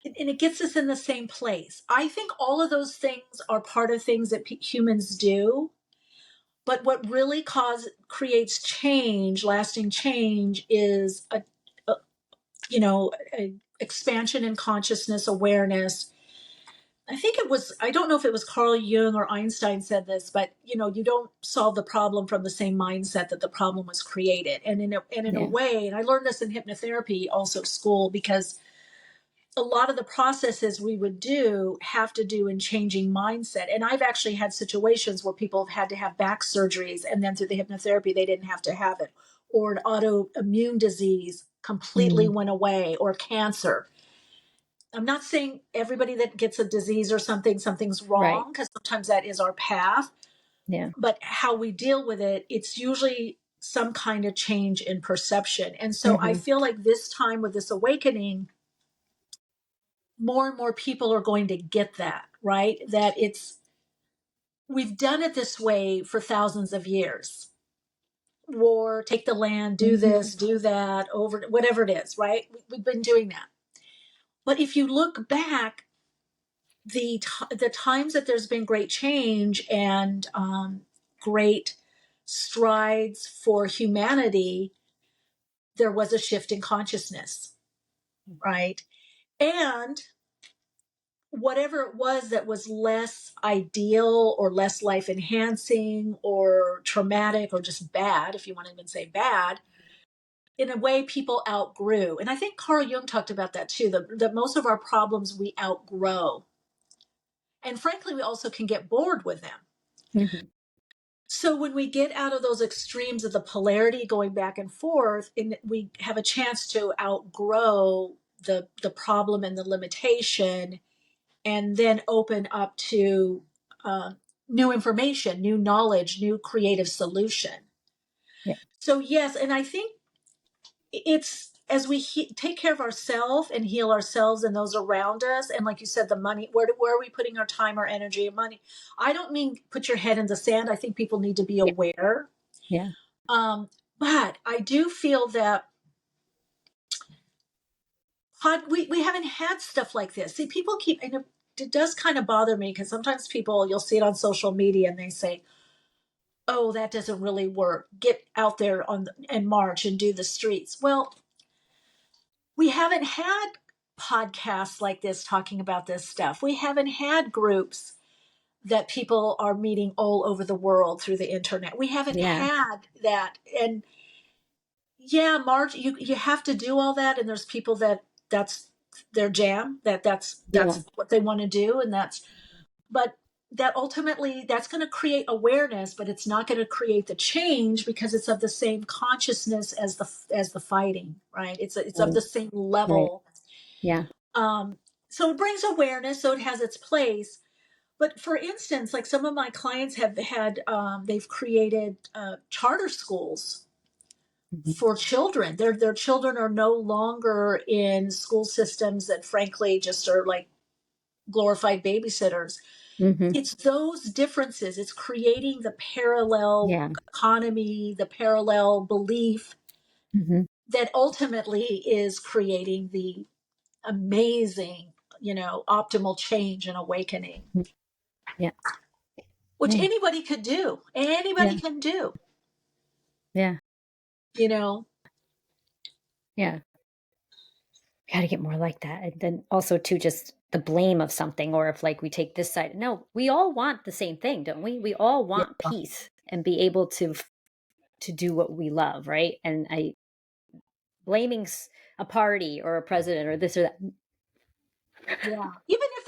And it gets us in the same place. I think all of those things are part of things that humans do. But what really creates change, lasting change, is a a expansion in consciousness awareness. I think it was, I don't know if it was Carl Jung or Einstein said this, but you don't solve the problem from the same mindset that the problem was created. And in a yeah, way, and I learned this in hypnotherapy, also school, because a lot of the processes we would do have to do in changing mindset. And I've actually had situations where people have had to have back surgeries, and then through the hypnotherapy they didn't have to have it, or an autoimmune disease completely mm, went away, or cancer. I'm not saying everybody that gets a disease or something's right, wrong, because sometimes that is our path, yeah, but how we deal with it, it's usually some kind of change in perception. And so I hmm, feel like this time with this awakening, more and more people are going to get that, right? That it's, we've done it this way for thousands of years. War, take the land, do this, do that, over whatever it is, right? We've been doing that. But if you look back, the times that there's been great change and great strides for humanity, there was a shift in consciousness, right? And whatever it was that was less ideal or less life enhancing or traumatic or just bad, if you want to even say bad, in a way people outgrew. And I think Carl Jung talked about that too, that most of our problems we outgrow. And frankly, we also can get bored with them. Mm-hmm. So when we get out of those extremes of the polarity going back and forth, and we have a chance to outgrow the problem and the limitation, and then open up to new information, new knowledge, new creative solution. Yeah. So yes, and I think it's as we take care of ourselves and heal ourselves and those around us, and like you said, the money, where are we putting our time, our energy, and money? I don't mean put your head in the sand. I think people need to be aware. Yeah. But I do feel that we haven't had stuff like this. See, people keep, and it does kind of bother me because sometimes people, you'll see it on social media and they say, oh, that doesn't really work. Get out there and march and do the streets. Well, we haven't had podcasts like this talking about this stuff. We haven't had groups that people are meeting all over the world through the internet. We haven't had that. And yeah, March, you have to do all that. And there's people that's their jam, that's what they want to do. And but that ultimately that's going to create awareness, but it's not going to create the change because it's of the same consciousness as the fighting, right? It's of the same level. Right. Yeah. So it brings awareness, so it has its place. But for instance, like some of my clients have had, they've created charter schools for children. Their children are no longer in school systems that frankly just are like glorified babysitters. It's those differences. It's creating the parallel economy, the parallel belief that ultimately is creating the amazing, optimal change and awakening. Yeah. Which anybody could do. Anybody can do. Yeah. Yeah. Got to get more like that. And then also too, just the blame of something, or if like we take this side. No, we all want the same thing, don't we? We all want peace and be able to do what we love, right? And blaming a party or a president or this or that. Yeah. Even if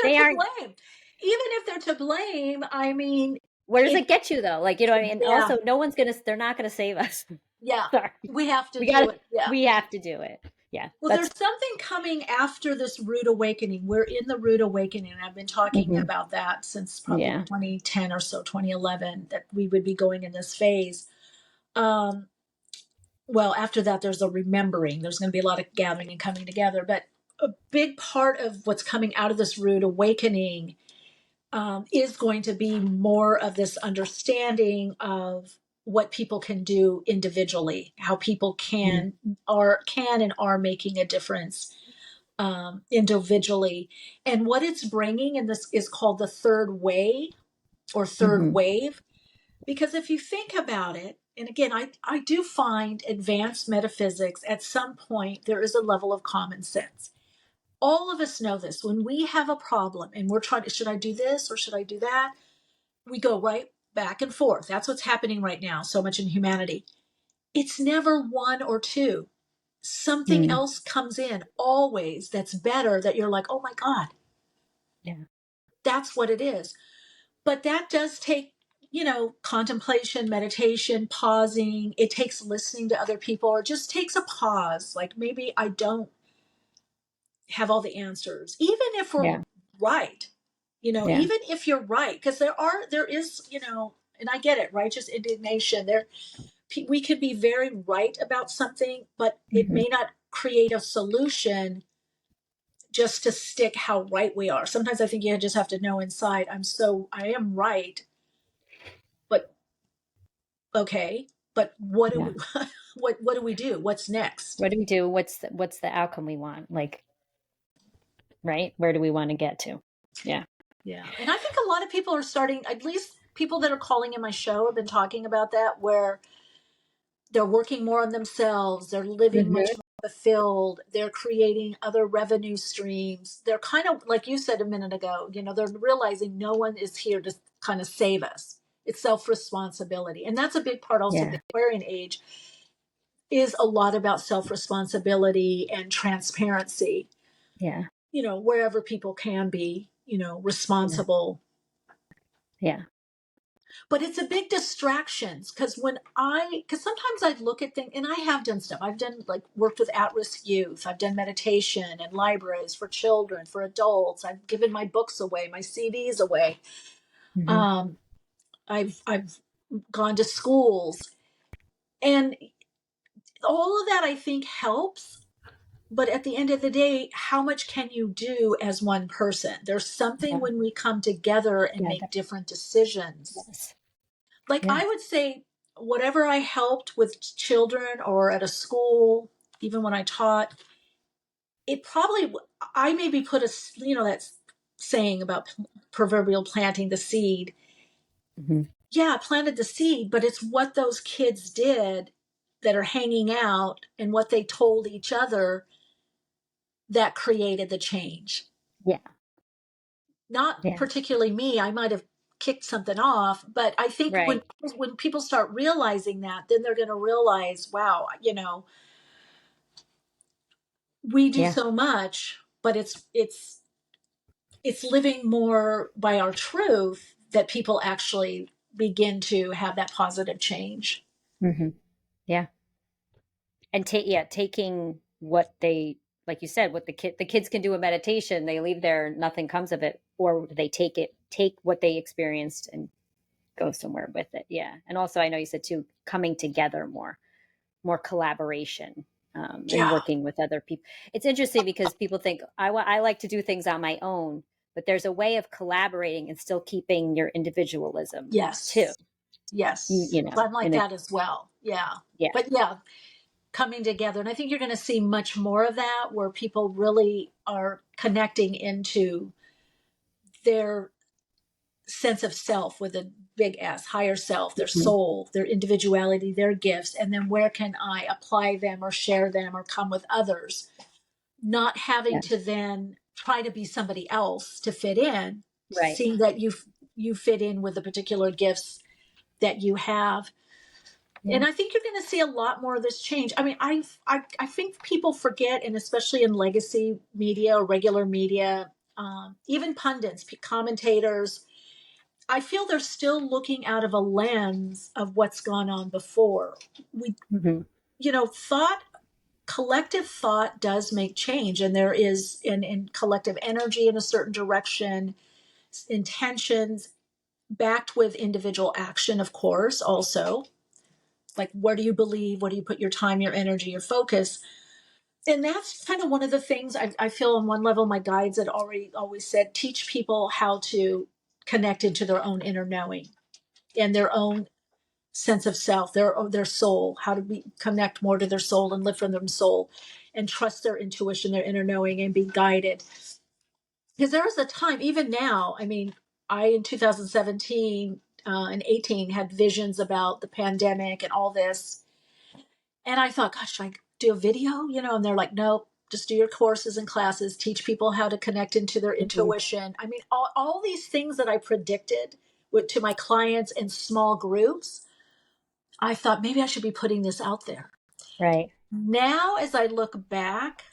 they're to blame, I mean, where does it get you though? Like, what I mean? Yeah. Also, they're not going to save us. Yeah. Sorry. We have to do it. Yeah. We have to do it. Yeah. Well, there's something coming after this rude awakening. We're in the rude awakening. I've been talking about that since probably 2010 or so, 2011, that we would be going in this phase. Well, after that, there's a remembering. There's going to be a lot of gathering and coming together. But a big part of what's coming out of this rude awakening is going to be more of this understanding of what people can do individually, how people can and are making a difference individually. And what it's bringing, and this is called the third way or third wave, because if you think about it, and again, I do find advanced metaphysics, at some point, there is a level of common sense. All of us know this. When we have a problem and we're trying to, should I do this or should I do that? We go right back and forth. That's what's happening right now, so much in humanity. It's never one or two. Something else comes in always that's better, that you're like, oh my God. Yeah. That's what it is. But that does take, contemplation, meditation, pausing. It takes listening to other people, or it just takes a pause. Like maybe I don't have all the answers, even if we're right, even if you're right, because there is, and I get it, righteous indignation. We could be very right about something, but it may not create a solution just to stick how right we are. Sometimes I think you just have to know inside, I am right. Okay, but what do we, what do we do? What's next? What do we do? What's the outcome we want? Like, right? Where do we want to get to? Yeah. Yeah. And I think a lot of people are starting, at least people that are calling in my show have been talking about that, where they're working more on themselves, they're living much more fulfilled, they're creating other revenue streams. They're kind of, like you said a minute ago, they're realizing no one is here to kind of save us. It's self-responsibility. And that's a big part also of the Aquarian age, is a lot about self-responsibility and transparency. Yeah. Wherever people can be, responsible. Yeah. But it's a big distractions, because sometimes I look at things, and I have done stuff. I've done, like, worked with at-risk youth. I've done meditation and libraries for children, for adults. I've given my books away, my CDs away. I've gone to schools, and all of that I think helps. But at the end of the day, how much can you do as one person? There's something when we come together and make different decisions. Yes. Like, I would say, whatever I helped with children or at a school, even when I taught, it probably, I maybe put that saying about proverbial planting the seed. Yeah, I planted the seed, but it's what those kids did that are hanging out and what they told each other that created the change. Yeah. Not particularly me. I might have kicked something off, but I think when people start realizing that, then they're going to realize, wow, we do so much, but it's living more by our truth that people actually begin to have that positive change. Yeah. And taking what they, like you said, what the kids can do a meditation, they leave there, nothing comes of it, or they take what they experienced and go somewhere with it. Yeah. And also, I know you said too, coming together more collaboration, and working with other people. It's interesting because people think I like to do things on my own, but there's a way of collaborating and still keeping your individualism too. Yes. I'm like that as well. Yeah. But coming together. And I think you're going to see much more of that, where people really are connecting into their sense of self with a big S, higher self, their soul, their individuality, their gifts. And then where can I apply them or share them or come with others? Not having to then try to be somebody else to fit in, seeing that you fit in with the particular gifts that you have. And I think you're going to see a lot more of this change. I mean, I think people forget, and especially in legacy media or regular media, even pundits, commentators, I feel they're still looking out of a lens of what's gone on before. We, collective thought does make change, and there is in collective energy in a certain direction, intentions backed with individual action, of course, also. Like, where do you believe? What do you put your time, your energy, your focus? And that's kind of one of the things I feel on one level my guides had always said, teach people how to connect into their own inner knowing and their own sense of self, their soul, how to connect more to their soul and live from their soul and trust their intuition, their inner knowing, and be guided. Because there was a time, even now, I mean, I in 2017 and 18 had visions about the pandemic and all this. And I thought, gosh, should I do a video? And they're like, nope, just do your courses and classes, teach people how to connect into their intuition. I mean, all these things that I predicted to my clients in small groups, I thought maybe I should be putting this out there. Right. Now, as I look back,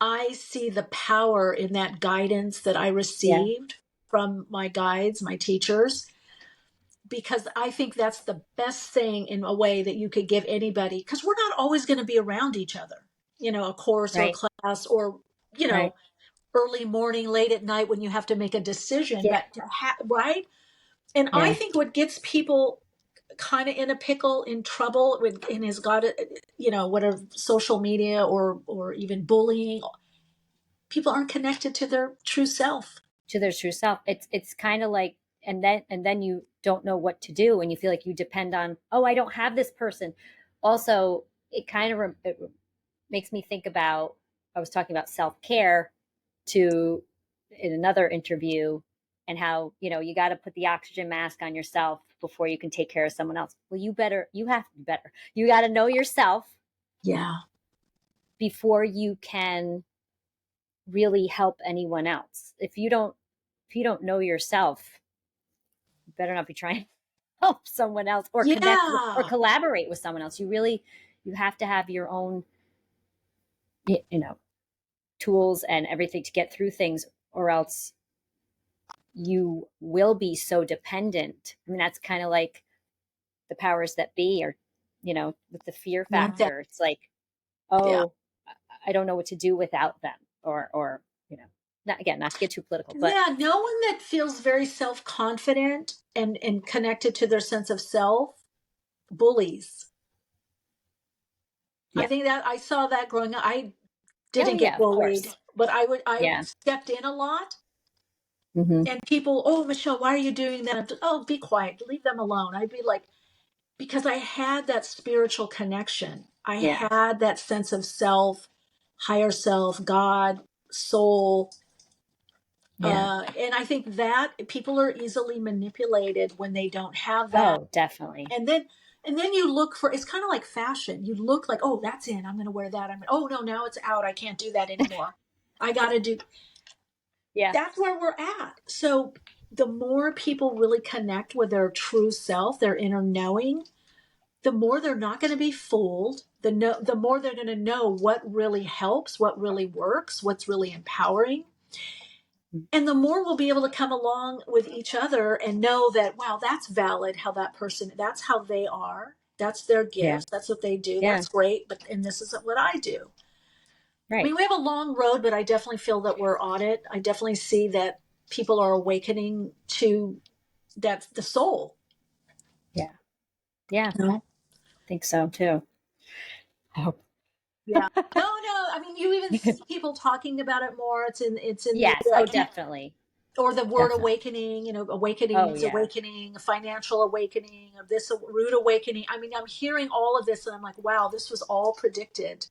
I see the power in that guidance that I received from my guides, my teachers, because I think that's the best thing in a way that you could give anybody, because we're not always going to be around each other, a course or a class or, early morning, late at night when you have to make a decision, but right. And I think what gets people kind of in a pickle, in trouble and has got it, whatever, social media or even bullying, people aren't connected to their true self. To their true self. It's kind of like and then you don't know what to do, and you feel like you depend on, oh, I don't have this person. Also, it kind of it makes me think about, I was talking about self-care to in another interview, and how, you got to put the oxygen mask on yourself before you can take care of someone else. Well, you have to be better. You got to know yourself Yeah. before you can really help anyone else. If you don't know yourself, you better not be trying to help someone else or connect with or Yeah. collaborate with someone else. You have to have your own, tools and everything to get through things, or else you will be so dependent. I mean, that's kind of like the powers that be, or, with the fear Want that. factor. It's like, Yeah. oh, I don't know what to do without them, or, not to get too political, but Yeah. No one that feels very self-confident and connected to their sense of self bullies. I yeah. think that I saw that growing up. I Oh didn't get yeah, of bullied, course. but I Yeah. stepped in a lot. Mm-hmm. And people, oh, Michele, why are you doing that? Oh, be quiet, leave them alone. I'd be like, because I had that spiritual connection. I Yeah. had that sense of self, higher self, God, soul. Yeah. And I think that people are easily manipulated when they don't have that. Oh, definitely. And then you look for, it's kind of like fashion. You look like, oh, that's in. I'm going to wear that. Oh no, now it's out. I can't do that anymore. I got to do. Yeah. That's where we're at. So the more people really connect with their true self, their inner knowing, the more they're not going to be fooled. The more they're going to know what really helps, what really works, what's really empowering. And the more we'll be able to come along with each other and know that, wow, that's valid how that person, that's how they are. That's their Yeah. gifts. That's what they do. Yeah. That's great. And this isn't what I do. I Right. mean, we have a long road, but I definitely feel that we're on it. I definitely see that people are awakening to that's the soul. Yeah. Yeah. You know? I think so too. I hope. Yeah. No, no. I mean, you even see people talking about it more. It's in the Yes. I Oh, can't definitely. or the word Definitely. awakening. Awakening Oh means yeah. awakening, a financial awakening, of this root awakening. I mean, I'm hearing all of this, and I'm like, wow, this was all predicted.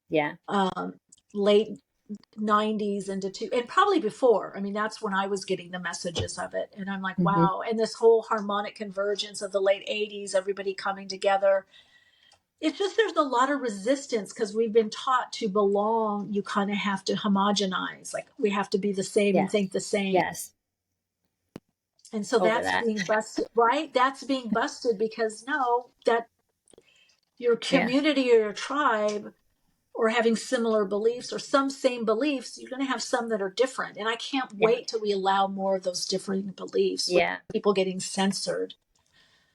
Yeah. Late 90s and probably before. I mean, that's when I was getting the messages of it. And I'm like, Mm-hmm. wow. And this whole harmonic convergence of the late 80s, everybody coming together. It's just there's a lot of resistance because we've been taught to belong. You kind of have to homogenize. Like we have to be the same and Yes. think the same. Yes. And so Over that's that. being busted, right? That's being busted because no, that your Yeah. community or your tribe or having similar beliefs or some same beliefs, you're going to have some that are different. And I can't Yeah. wait till we allow more of those different beliefs with Yeah. people getting censored.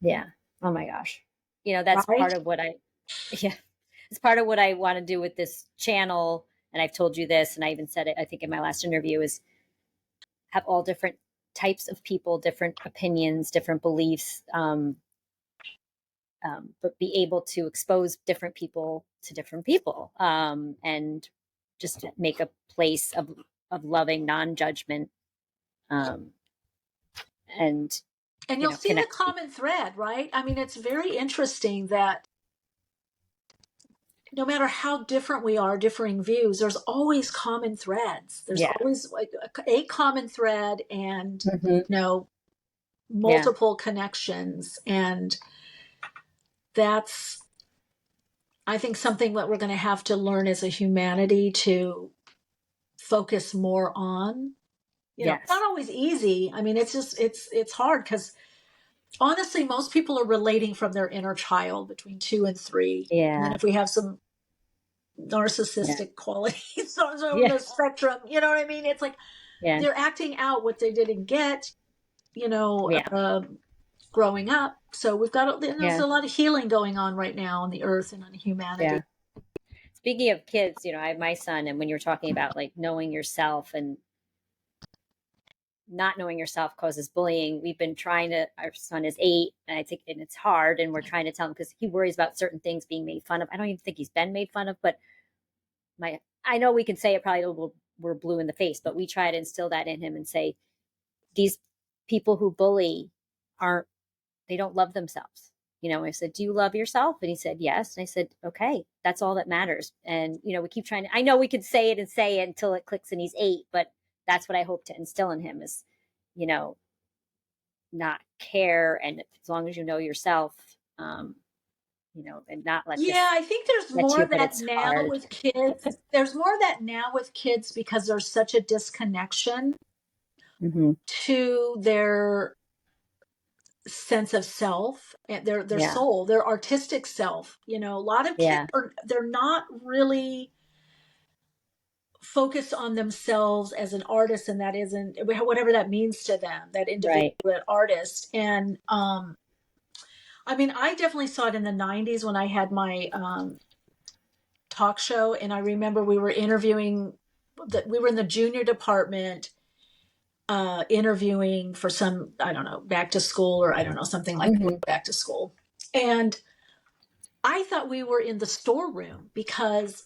Yeah. Oh my gosh. That's part Right? of what yeah, it's part of what I want to do with this channel. And I've told you this, and I even said it, I think, in my last interview, is have all different types of people, different opinions, different beliefs, but be able to expose different people to different people, and just make a place of loving non-judgment, um, and And you'll see the connect people. common thread, right? I mean, it's very interesting that no matter how different we are, differing views, there's always common threads. There's Yeah. always like a common thread and, Mm-hmm. you know, Yeah. multiple connections. And that's, I think, something that we're going to have to learn as a humanity to focus more on. It's not Yes. always easy. I mean, it's hard because honestly, most people are relating from their inner child between 2 and 3. And then Yeah. if we have some Yeah. narcissistic qualities on Yeah. the spectrum, you know what I mean? It's like Yeah. they're acting out what they didn't get, you know, Yeah. growing up. So there's Yeah. a lot of healing going on right now on the earth and on humanity. Yeah. Speaking of kids, I have my son, and when you're talking about like knowing yourself, and not knowing yourself causes bullying, we've been trying to, our son is 8, and I think, and it's hard, and we're trying to tell him, because he worries about certain things being made fun of. I don't even think he's been made fun of, but I know we can say it probably we're blue in the face, but we try to instill that in him and say, these people who bully they don't love themselves. I said, do you love yourself? And he said, yes. And I said, okay, that's all that matters. And, we keep trying to, I know we could say it until it clicks and he's 8, but that's what I hope to instill in him is, not care. And as long as you know yourself, and not let Yeah, this I think there's get more you, of but that it's now hard. with kids. There's more of that now with kids because there's such a disconnection Mm-hmm. to their sense of self and their Yeah. soul, their artistic self. A lot of kids Yeah. they're not really focused on themselves as an artist, and that isn't whatever that means to them, that individual, Right. that artist. And I mean, I definitely saw it in the 90s when I had my talk show, and I remember we were interviewing we were in the junior department interviewing for some, I don't know, back to school, or I don't know, something like Mm-hmm. back to school. And I thought we were in the storeroom because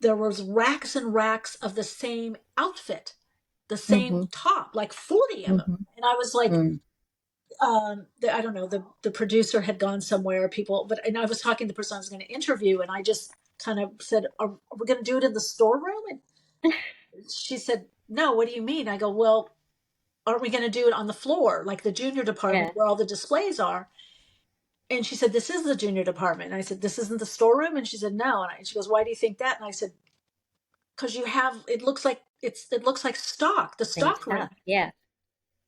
there was racks and racks of the same outfit, the same Mm-hmm. top, like 40 of them. Mm-hmm. And I was like, Mm. I don't know, the producer had gone somewhere, and I was talking to the person I was going to interview, and I just kind of said, are we going to do it in the storeroom? And she said, no, what do you mean? I go, well, aren't we going to do it on the floor, like the junior department Yeah. where all the displays are? And she said, this is the junior department. And I said, this isn't the storeroom? And she said, no. And she goes, why do you think that? And I said, because it looks like it looks like stock, the Same stock room. stuff. Yeah.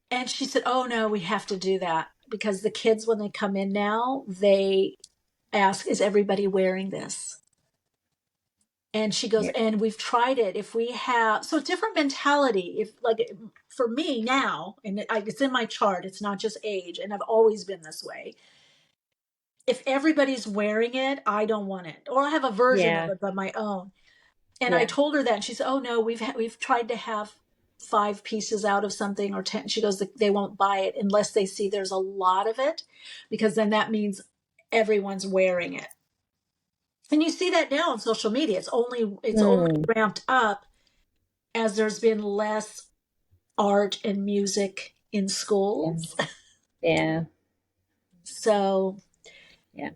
And she said, oh no, we have to do that because the kids, when they come in now, they ask, is everybody wearing this? And she goes, Yeah. and we've tried it. If we have, so different mentality. If like for me now, and it's in my chart, it's not just age, and I've always been this way. If everybody's wearing it, I don't want it, or I have a version of Yeah. it, but my own. And I Yeah. told her that, and she said, "Oh no, we've tried to have 5 pieces out of something or 10." She goes, "They won't buy it unless they see there's a lot of it, because then that means everyone's wearing it." And you see that now on social media. It's only Mm. ramped up as there's been less art and music in Yeah. schools. Yeah. So Yeah.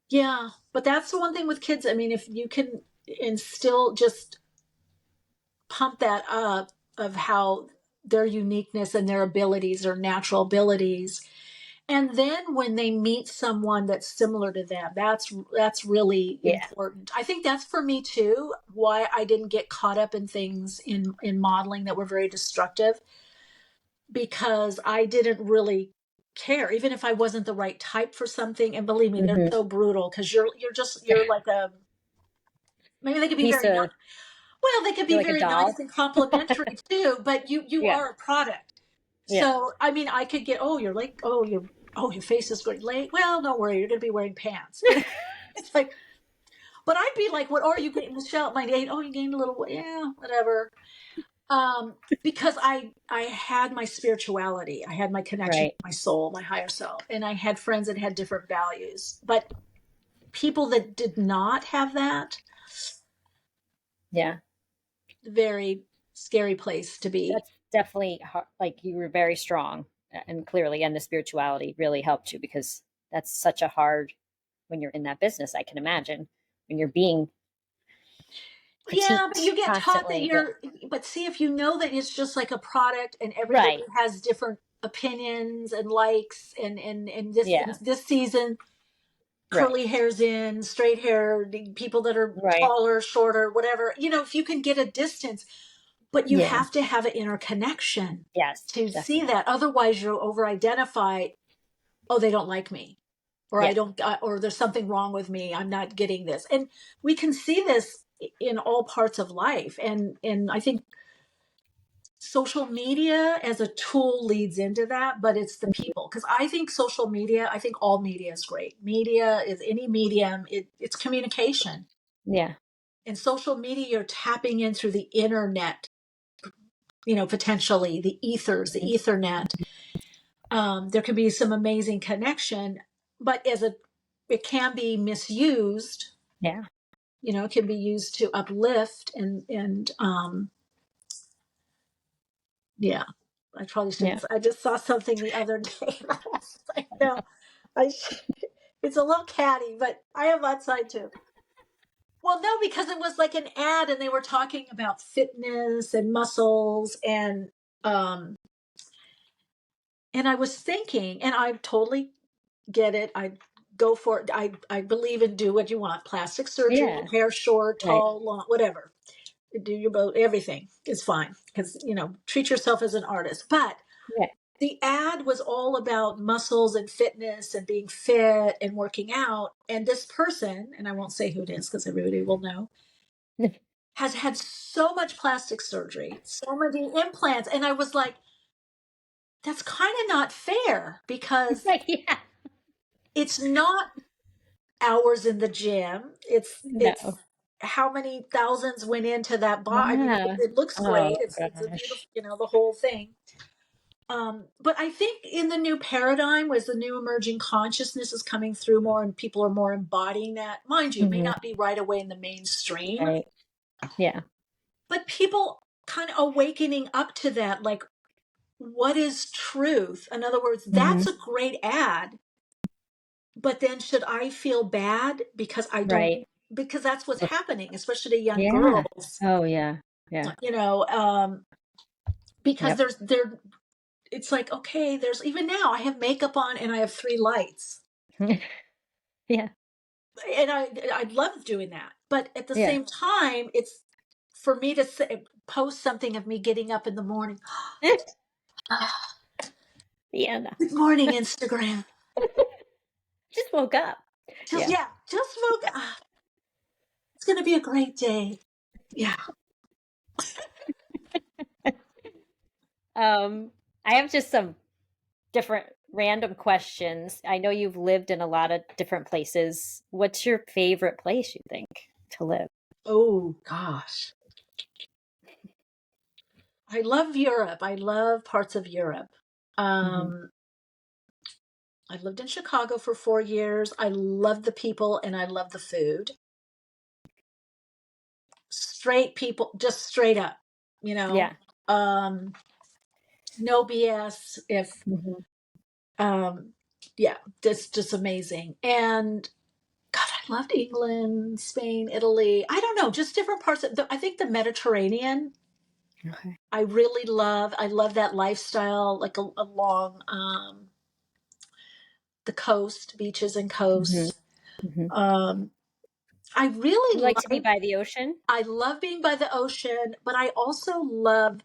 yeah, but that's the one thing with kids. I mean, if you can instill, just pump that up of how their uniqueness and their abilities or natural abilities, and then when they meet someone that's similar to them, that's really Yeah. important. I think that's for me too, why I didn't get caught up in things in modeling that were very destructive, because I didn't really care, even if I wasn't the right type for something. And believe me, they're Mm-hmm. so brutal because you're like a, maybe they could be Piece very nice. of Well, they could You're be like a very nice doll. and complimentary too, but you Yeah. are a product. Yeah. So I mean, I could get, oh, you're like, your face is great late. Well, don't worry, you're gonna be wearing pants. It's like, but I'd be like, what are you getting, Michelle? My date, oh, you gained a little weight. Yeah, whatever. Because I had my spirituality, I had my connection Right. to my soul, my higher self, and I had friends that had different values. But people that did not have that, Yeah. very scary place to be. That's definitely hard. Like you were very strong and clearly, and the spirituality really helped you because that's such a hard when you're in that business. I can imagine when you're being Yeah, but you critiqued get taught that constantly. That but see, if you know that it's just like a product and everybody right. has different opinions and likes, and this in Yeah. this season, Right. curly hair's in, straight hair, the people that are Right. taller, shorter, whatever, if you can get a distance, but you Yeah. have to have an inner connection Yes. to see Definitely. that. Otherwise, you'll over identify, oh, they don't like me, or I Yeah. don't, or there's something wrong with me. I'm not getting this. And we can see this in all parts of life. And I think social media as a tool leads into that, but it's the people. Because I think social media, I think all media is great. Media is any medium, it's communication. Yeah. And social media, you're tapping in through the internet, potentially the ethers, the Mhm. ethernet. There can be some amazing connection, but it can be misused. Yeah. It can be used to uplift and yeah. I probably shouldn't. I just saw something the other day. I was like, no, it's a little catty, but I am outside too. Well, no, because it was like an ad and they were talking about fitness and muscles and I was thinking, and I totally get it. I go for it. I believe in do what you want. Plastic surgery, Yeah. hair short, Right. tall, long, whatever. Do your boat, everything is fine because, treat yourself as an artist. But Yeah. the ad was all about muscles and fitness and being fit and working out. And this person, and I won't say who it is because everybody will know, has had so much plastic surgery, so many implants. And I was like, that's kind of not fair because Yeah. it's not hours in the gym. It's No. how many thousands went into that bar. I mean, Yeah. it looks Oh great. It's a beautiful, gosh. the whole thing. But I think in the new paradigm, as the new emerging consciousness is coming through more and people are more embodying that, mind you, it may not be right away in the mainstream, Right. Yeah. but people kind of awakening up to that, like, what is truth? In other words, that's a great ad, but then should I feel bad because I don't, Right. because that's what's happening, especially to young Yeah. girls, Oh yeah. Yeah. because Yep. it's like, okay, there's even now I have makeup on and I have 3 lights. Yeah. And I love doing that, but at the Yeah. same time, it's for me to post something of me getting up in the morning. Yeah. No. Good morning, Instagram. Just woke up. Just Yeah. yeah, just smoke. It's gonna be a great day. Yeah. I have just some different random questions. I know you've lived in a lot of different places. What's your favorite place you think to live? Oh gosh, I love Europe. I love parts of Europe. Hmm. I lived in Chicago for 4 years. I love the people and I love the food. Straight people, just straight up, you know. Yeah. Um, no BS. If Hmm. Yeah, just amazing. And God, I loved England, Spain, Italy. I don't know, just different parts I think the Mediterranean. Okay. I really love. I love that lifestyle, like along the coast, beaches and Hmm. coasts. Hmm. Um, I You really like to be love. by the ocean? I love being by the ocean, but I also love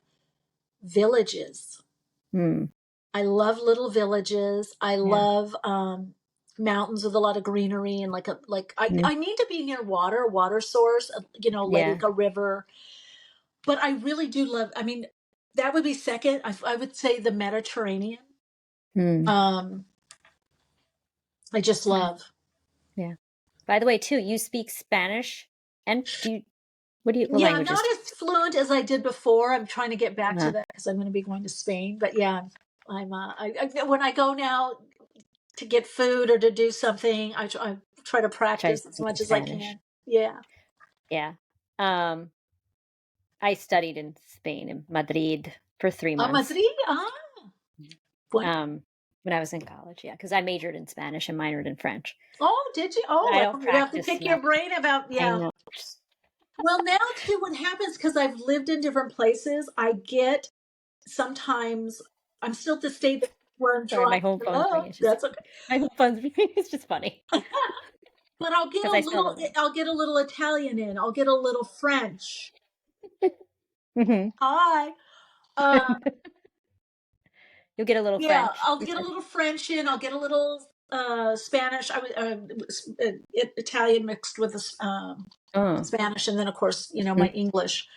villages. Mm. I love little villages. I Yeah. love mountains with a lot of greenery and Mm. I need to be near water source, Yeah. lake, a river. But I really do love. I mean, that would be second. I would say the Mediterranean. Mm. Um, I just Nice. love. Yeah. By the way, too, you speak Spanish, and what Yeah, I'm not languages? as fluent as I did before. I'm trying to get back to Uh, that because I'm going to be going to Spain. But yeah, I'm. When I go now to get food or to do something, I try to try to practice as speak much as I Spanish. can. Yeah. Yeah. Um, I studied in Spain, in Madrid, for 3 months. Madrid? What? Um, when I was in college, yeah, because I majored in Spanish and minored in French. Oh, did you? But Oh, I well, don't we have to practice pick your enough. brain about, I yeah. know. Well, now too, what happens, because I've lived in different places, I get sometimes, I'm still at the state where I'm Sorry, my trying, home phone's hello, ringing. It's just that's okay. my home phone's ringing. It's just funny But because I still don't know. I'll get a little Italian in, I'll get a little French. Hmm. Hi. Uh, You'll get a little yeah, French. I'll You get a said. little French in, I'll get a little Spanish, Italian mixed with Oh, Spanish, and then of course, mm, my English.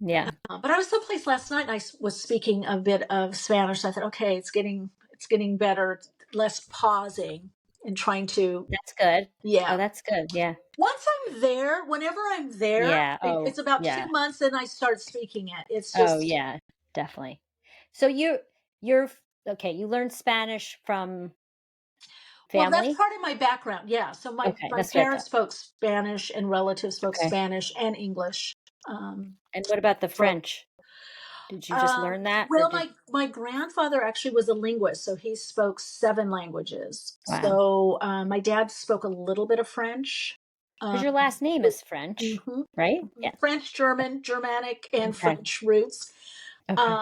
yeah, But I was someplace last night and was speaking a bit of Spanish. I thought, okay, it's getting better, less pausing and trying to, that's good. Oh, yeah. that's good. Yeah, Once I'm there, whenever I'm there, yeah. Oh, it's about yeah. 2 months and I start speaking it. It's Oh, just, yeah. Definitely. So you're okay. You learned Spanish from well, that's family. part of my background. Yeah. So Okay, my that's what I parents thought. spoke Spanish and relatives spoke Okay, Spanish and English. and what about the Both. French? Did you just learn that, or Well, did? my grandfather actually was a linguist, so he spoke 7 languages. Wow, So my dad spoke a little bit of French. because Um, your last name is French, mhm, right? mhm. Yeah. French, German, Germanic, and Okay. French roots. Okay.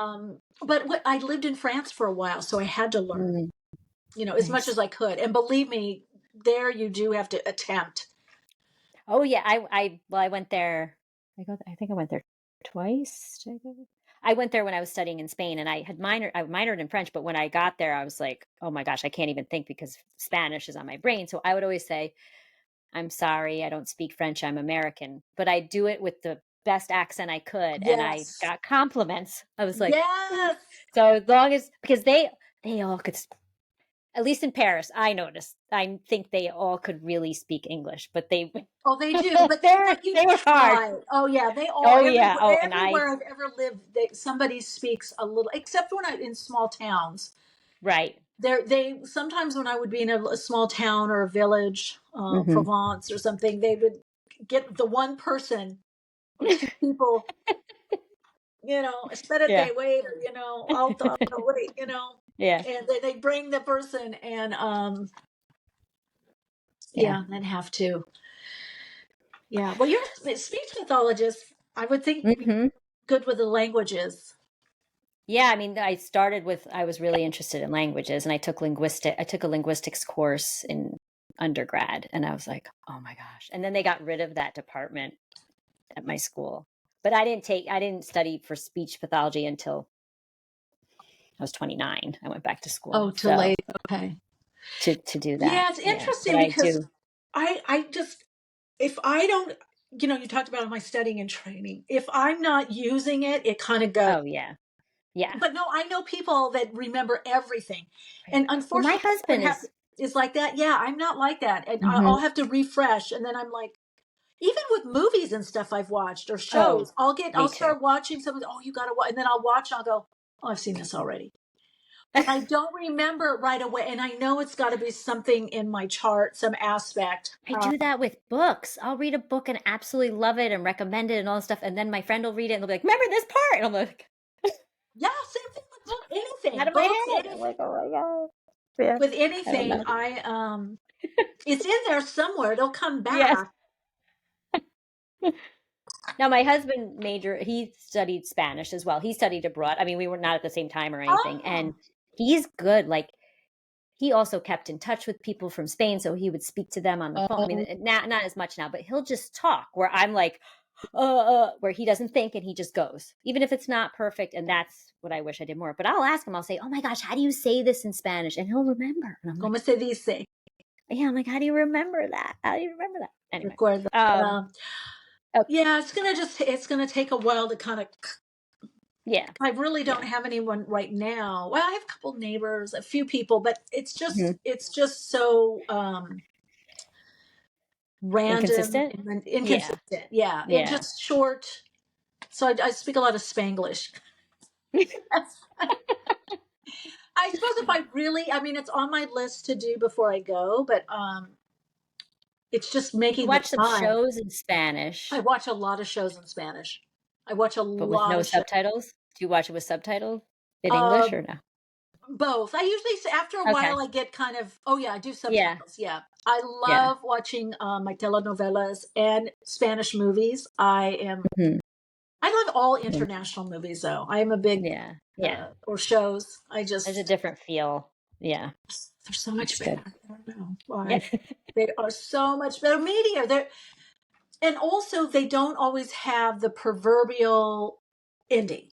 But I lived in France for a while, so I had to learn, Mm, as much nice. as I could. And believe me, there you do have to attempt. Oh yeah, I went there. I think I went there twice. Did I go? I went there when I was studying in Spain, and I minored in French. But when I got there, I was like, oh my gosh, I can't even think because Spanish is on my brain. So I would always say, I'm sorry, I don't speak French. I'm American, but I do it with the best accent I could, and I Yes. got compliments. I was like, Yes. so as long as because they all could at least in Paris, I noticed. I think they all could really speak English, but they Oh, they do, but you they were hard. try. Oh yeah, they all Oh yeah. Oh, and everywhere I've ever lived, somebody speaks a little. Except when I in small towns, right. they sometimes when I would be in a small town or a village, Hmm. Provence or something, they would get the one person or 2 people, espera Yeah. que wait, alto, wait, Yeah. and they bring the person and Yeah. yeah, then have to. Yeah. Well, you're a speech pathologist. I would think Hmm. good with the languages. Yeah. I mean, I was really interested in languages, and I took a linguistics course in undergrad, and I was like, oh my gosh. And then they got rid of that department at my school. But I didn't study for speech pathology until I was 29. I went back to school. Oh, too So late. Okay. to do that. Yeah, it's Yeah. But interesting I because do. I just if I don't, you talked about my studying and training. If I'm not using it, it kind of goes. Oh yeah. Yeah. But no, I know people that remember everything, Right. and Well, my unfortunately, what husband happens is like that. Yeah, I'm not like that, and I'll mhm. have to refresh, and then I'm like, even with movies and stuff I've watched or Oh, shows, I'll me too. start watching something. Oh, you got to watch, and then I'll watch, and I'll go, oh, I've seen this already. But I don't remember it right away. And I know it's got to be something in my chart, some aspect. I do that with books. I'll read a book and absolutely love it and recommend it and all this stuff. And then my friend will read it and they'll be like, remember this part? And I'm like, Yeah, same thing with out anything, of my books, head. I'm anything. like, oh my God. Yeah. With I don't anything, know. it's in there somewhere. It'll come Yes. back. Now my husband he studied Spanish as well. He studied abroad. I mean, we were not at the same time or anything. Oh, And he's good. Like he also kept in touch with people from Spain, so he would speak to them on the phone. I mean, oh, not as much now, but he'll just talk where I'm like, where he doesn't think and he just goes, even if it's not perfect. And that's what I wish I did more. But I'll ask him, I'll say, oh my gosh, how do you say this in Spanish? And he'll remember. And I'm like, como se dice? yeah, I'm like, how do you remember that? How do you remember that? Anyway. Recuerdo. Oh, Yeah, it's gonna take a while to kind of. yeah. I really don't Yeah. have anyone right now. Well, I have a couple neighbors, a few people, but Hmm. it's just so random Inconsistent. and Yeah. inconsistent. Yeah, and Yeah. just short. So I speak a lot of Spanglish. I suppose if I really, I mean, it's on my list to do before I go, but it's just You can making the watch some time. shows in I Spanish, watch a lot of shows in Spanish. I watch a but with lot no of shows. subtitles. Do you watch it with subtitles in Uh, English or no? Both. I usually after a Okay. while I get kind of, oh yeah, I do Yeah. subtitles. Yeah, I Yeah. love watching my telenovelas and Spanish movies. Mhm. I love all Yeah. international movies though. I am a big Yeah. Yeah. or shows. There's a They're different feel. Yeah. so much It's better. good. I don't know Yeah. why. They are so much better media. And also they don't always have the proverbial ending.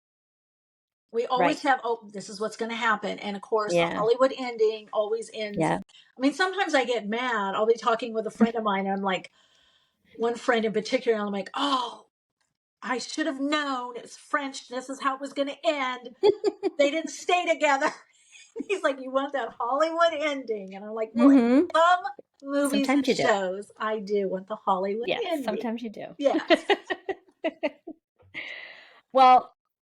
We always Right. have, oh, this is what's going to happen. And of course, the Yeah. Hollywood ending always ends. Yeah. I mean, sometimes I get mad. I'll be talking with a friend of mine. And I'm like, one friend in particular, and I'm like, oh, I should have known it's French. This is how it was going to end. They didn't stay together. He's like, you want that Hollywood ending? And I'm like, well, in Hmm. some movies and Sometimes you do. shows, I do want the Hollywood Yes. ending. Sometimes you do. Yes. Well,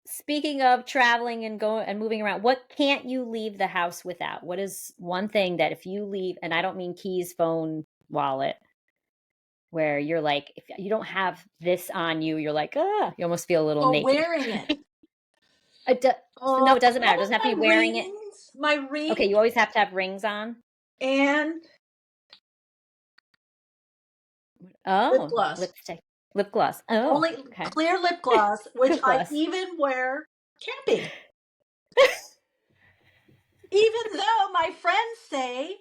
speaking of traveling and going and moving around, what can't you leave the house without? What is one thing that if you leave, and I don't mean keys, phone, wallet, where you're like, if you don't have this on you, you're like, ah, you almost feel a little Or naked. wearing it. No, it doesn't matter. It doesn't have to be wearing it. My rings. Okay, you always have to have rings on. And lip gloss. Lipstick. Lip gloss. Oh, only clear lip gloss, which lip gloss. I even wear camping. Even though my friends say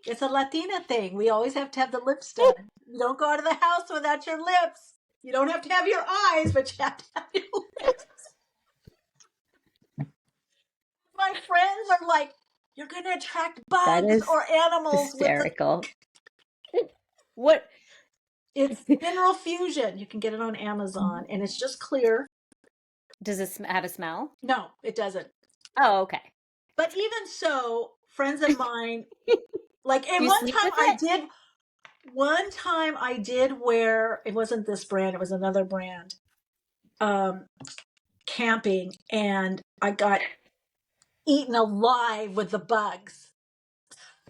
it's a Latina thing. We always have to have the lips done. You don't go out of the house without your lips. You don't have to have your eyes, but you have to have your lips. My friends are like, you're going to attract bugs or animals. Hysterical. What? It's Mineral Fusion. You can get it on Amazon, and it's just clear. Does it have a smell? No, it doesn't. Oh, okay. But even so, friends of mine, like, and one time I did wear, it wasn't this brand, it was another brand, camping, and I got eaten alive with the bugs.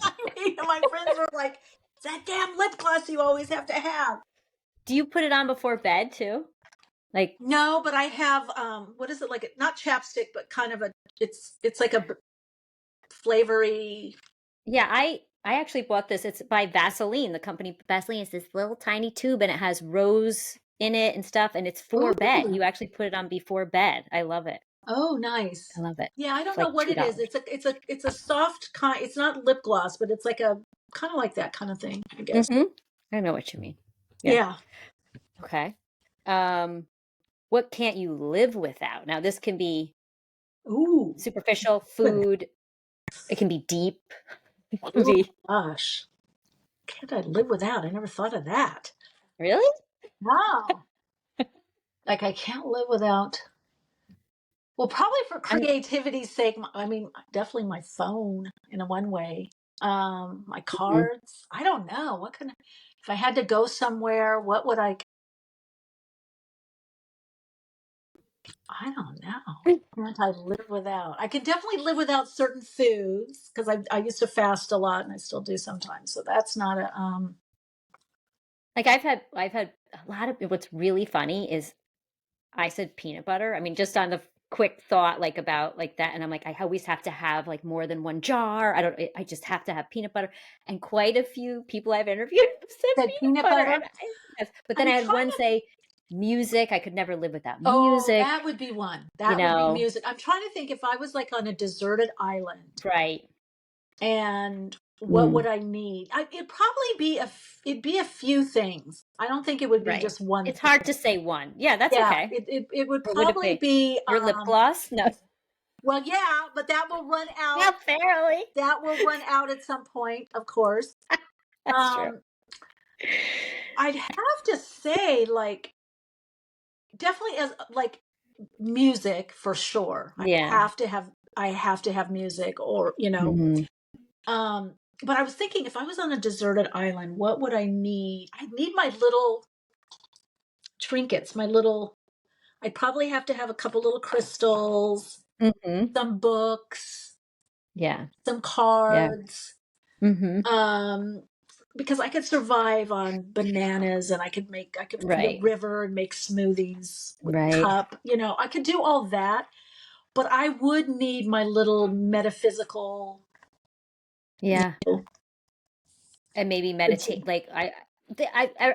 I mean, my friends were like, it's that damn lip gloss you always have to have. Do you put it on before bed too? Like, no, but I have, what is it, like, not chapstick, but kind of it's like a flavory. Yeah, I actually bought this. It's by Vaseline. The company Vaseline is this little tiny tube, and it has rose in it and stuff, and it's for bed. You actually put it on before bed. I love it. Oh, nice. I love it. Yeah, I don't know what it is. It's a soft kind. It's not lip gloss, but it's like a kind of like that kind of thing, I guess. I know what you mean. Yeah. Okay. What can't you live without? Now, this can be superficial food. It can be deep. It can be. Gosh, can't I live without? I never thought of that. Really? No. Like, I can't live without. Well, probably for creativity's sake. I mean, definitely my phone in a one way. My cards. I don't know. What can if I had to go somewhere? What would I? I don't know. Can't I live without? I can definitely live without certain foods because I used to fast a lot and I still do sometimes. So that's not a Like I've had a lot of. What's really funny is I said peanut butter. I mean, just on the quick thought, like about like that, and I'm like, I always have to have like more than one jar. I just have to have peanut butter. And quite a few people I've interviewed said peanut butter. But then I had one say music. I could never live without music. Oh, that would be one. That would be music. I'm trying to think if I was like on a deserted island, right? And what would I need? It'd probably be a few things. I don't think it would be just one. It's hard to say one. Yeah, that's okay. It would probably be your lip gloss. No. Well, yeah, but that will run out. Not fairly. That will run out at some point, of course. That's true. I'd have to say, like, definitely as like music for sure. Yeah. I have to have music, or but I was thinking, if I was on a deserted island, what would I need? I'd need my little trinkets, I'd probably have to have a couple little crystals, some books, some cards, because I could survive on bananas, and I could find a river and make smoothies with a cup. I could do all that, but I would need my little metaphysical. Yeah. And maybe meditate. Like I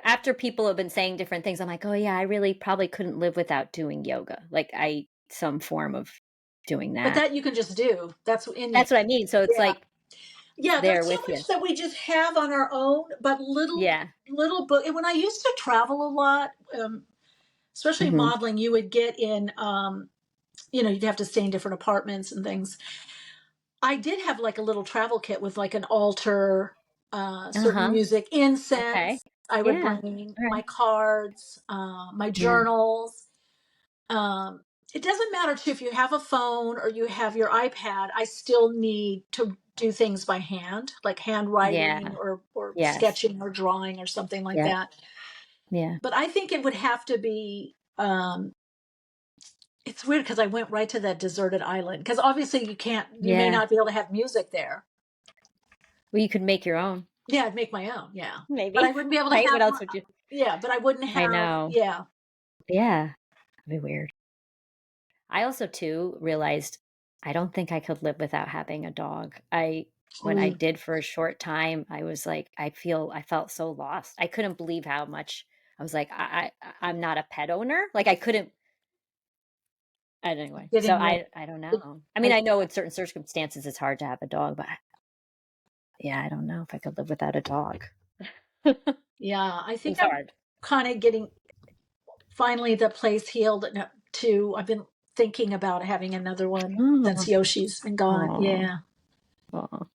after people have been saying different things, I'm like, oh yeah, I really probably couldn't live without doing yoga. Like some form of doing that. But that you can just do. That's what I mean. So it's like, there's so much that we just have on our own, but little book. And when I used to travel a lot, especially modeling, you would get in, you'd have to stay in different apartments and things. I did have like a little travel kit with like an altar, certain music, incense. Okay. I would bring my cards, my journals. It doesn't matter too if you have a phone or you have your iPad. I still need to do things by hand, like handwriting or sketching or drawing or something like that. Yeah. But I think it would have to be. It's weird because I went right to that deserted island, because obviously you may not be able to have music there. Well, you could make your own. Yeah, I'd make my own. Yeah, maybe. But I wouldn't be able to have. What else would you? Yeah, but I wouldn't have. I know. Yeah. Yeah, that'd be weird. I also too realized I don't think I could live without having a dog. When I Mm, did for a short time, I was like, I felt so lost. I couldn't believe how much I was like, I'm not a pet owner. Like I couldn't. Anyway, so getting ready. I don't know. I mean, I know in certain circumstances it's hard to have a dog, but yeah, I don't know if I could live without a dog. Yeah, I think Seems I'm hard. kind of getting finally the place healed too. I've been thinking about having another one since Oh, Yoshi's been gone. oh, Yeah, oh.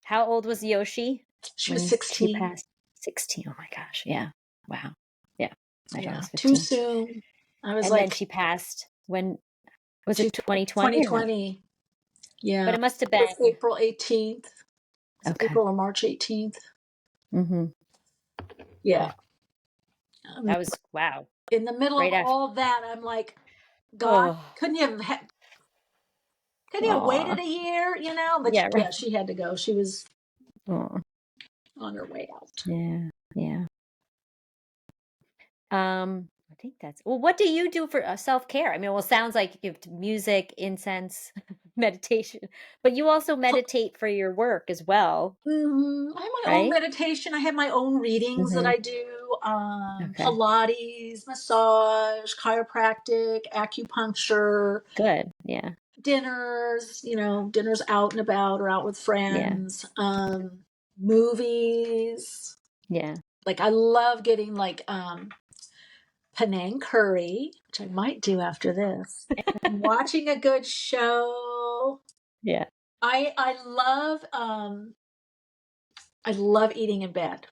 How old was Yoshi she was when she 16. passed? 16. Oh my gosh. Yeah. Wow. Yeah. My dog Yeah, was too 15. soon. I was And then like, she passed when was she's it 2020 or no? 2020. But Yeah, it must have it was been April 18th. It's okay. April or March 18th. Mm-hmm. Yeah. Wow. That was wow. In the middle of Right after. all that, I'm like, God, Oh, couldn't you have waited oh, a year, you know? But yeah, yeah, right. she had to go. She was Oh, on her way out. yeah, yeah. I think that's well. What do you do for self care? I mean, well, it sounds like you have music, incense, meditation, but you also meditate for your work as well, I have my own right? meditation. I have my own readings that Mm-hmm. I do. Okay, Pilates, massage, chiropractic, acupuncture, good. Yeah, dinners, dinners out and about or out with yeah, friends, movies. yeah. Like I love getting like Penang curry, which I might do after this, and watching a good show. Yeah, I love eating in bed.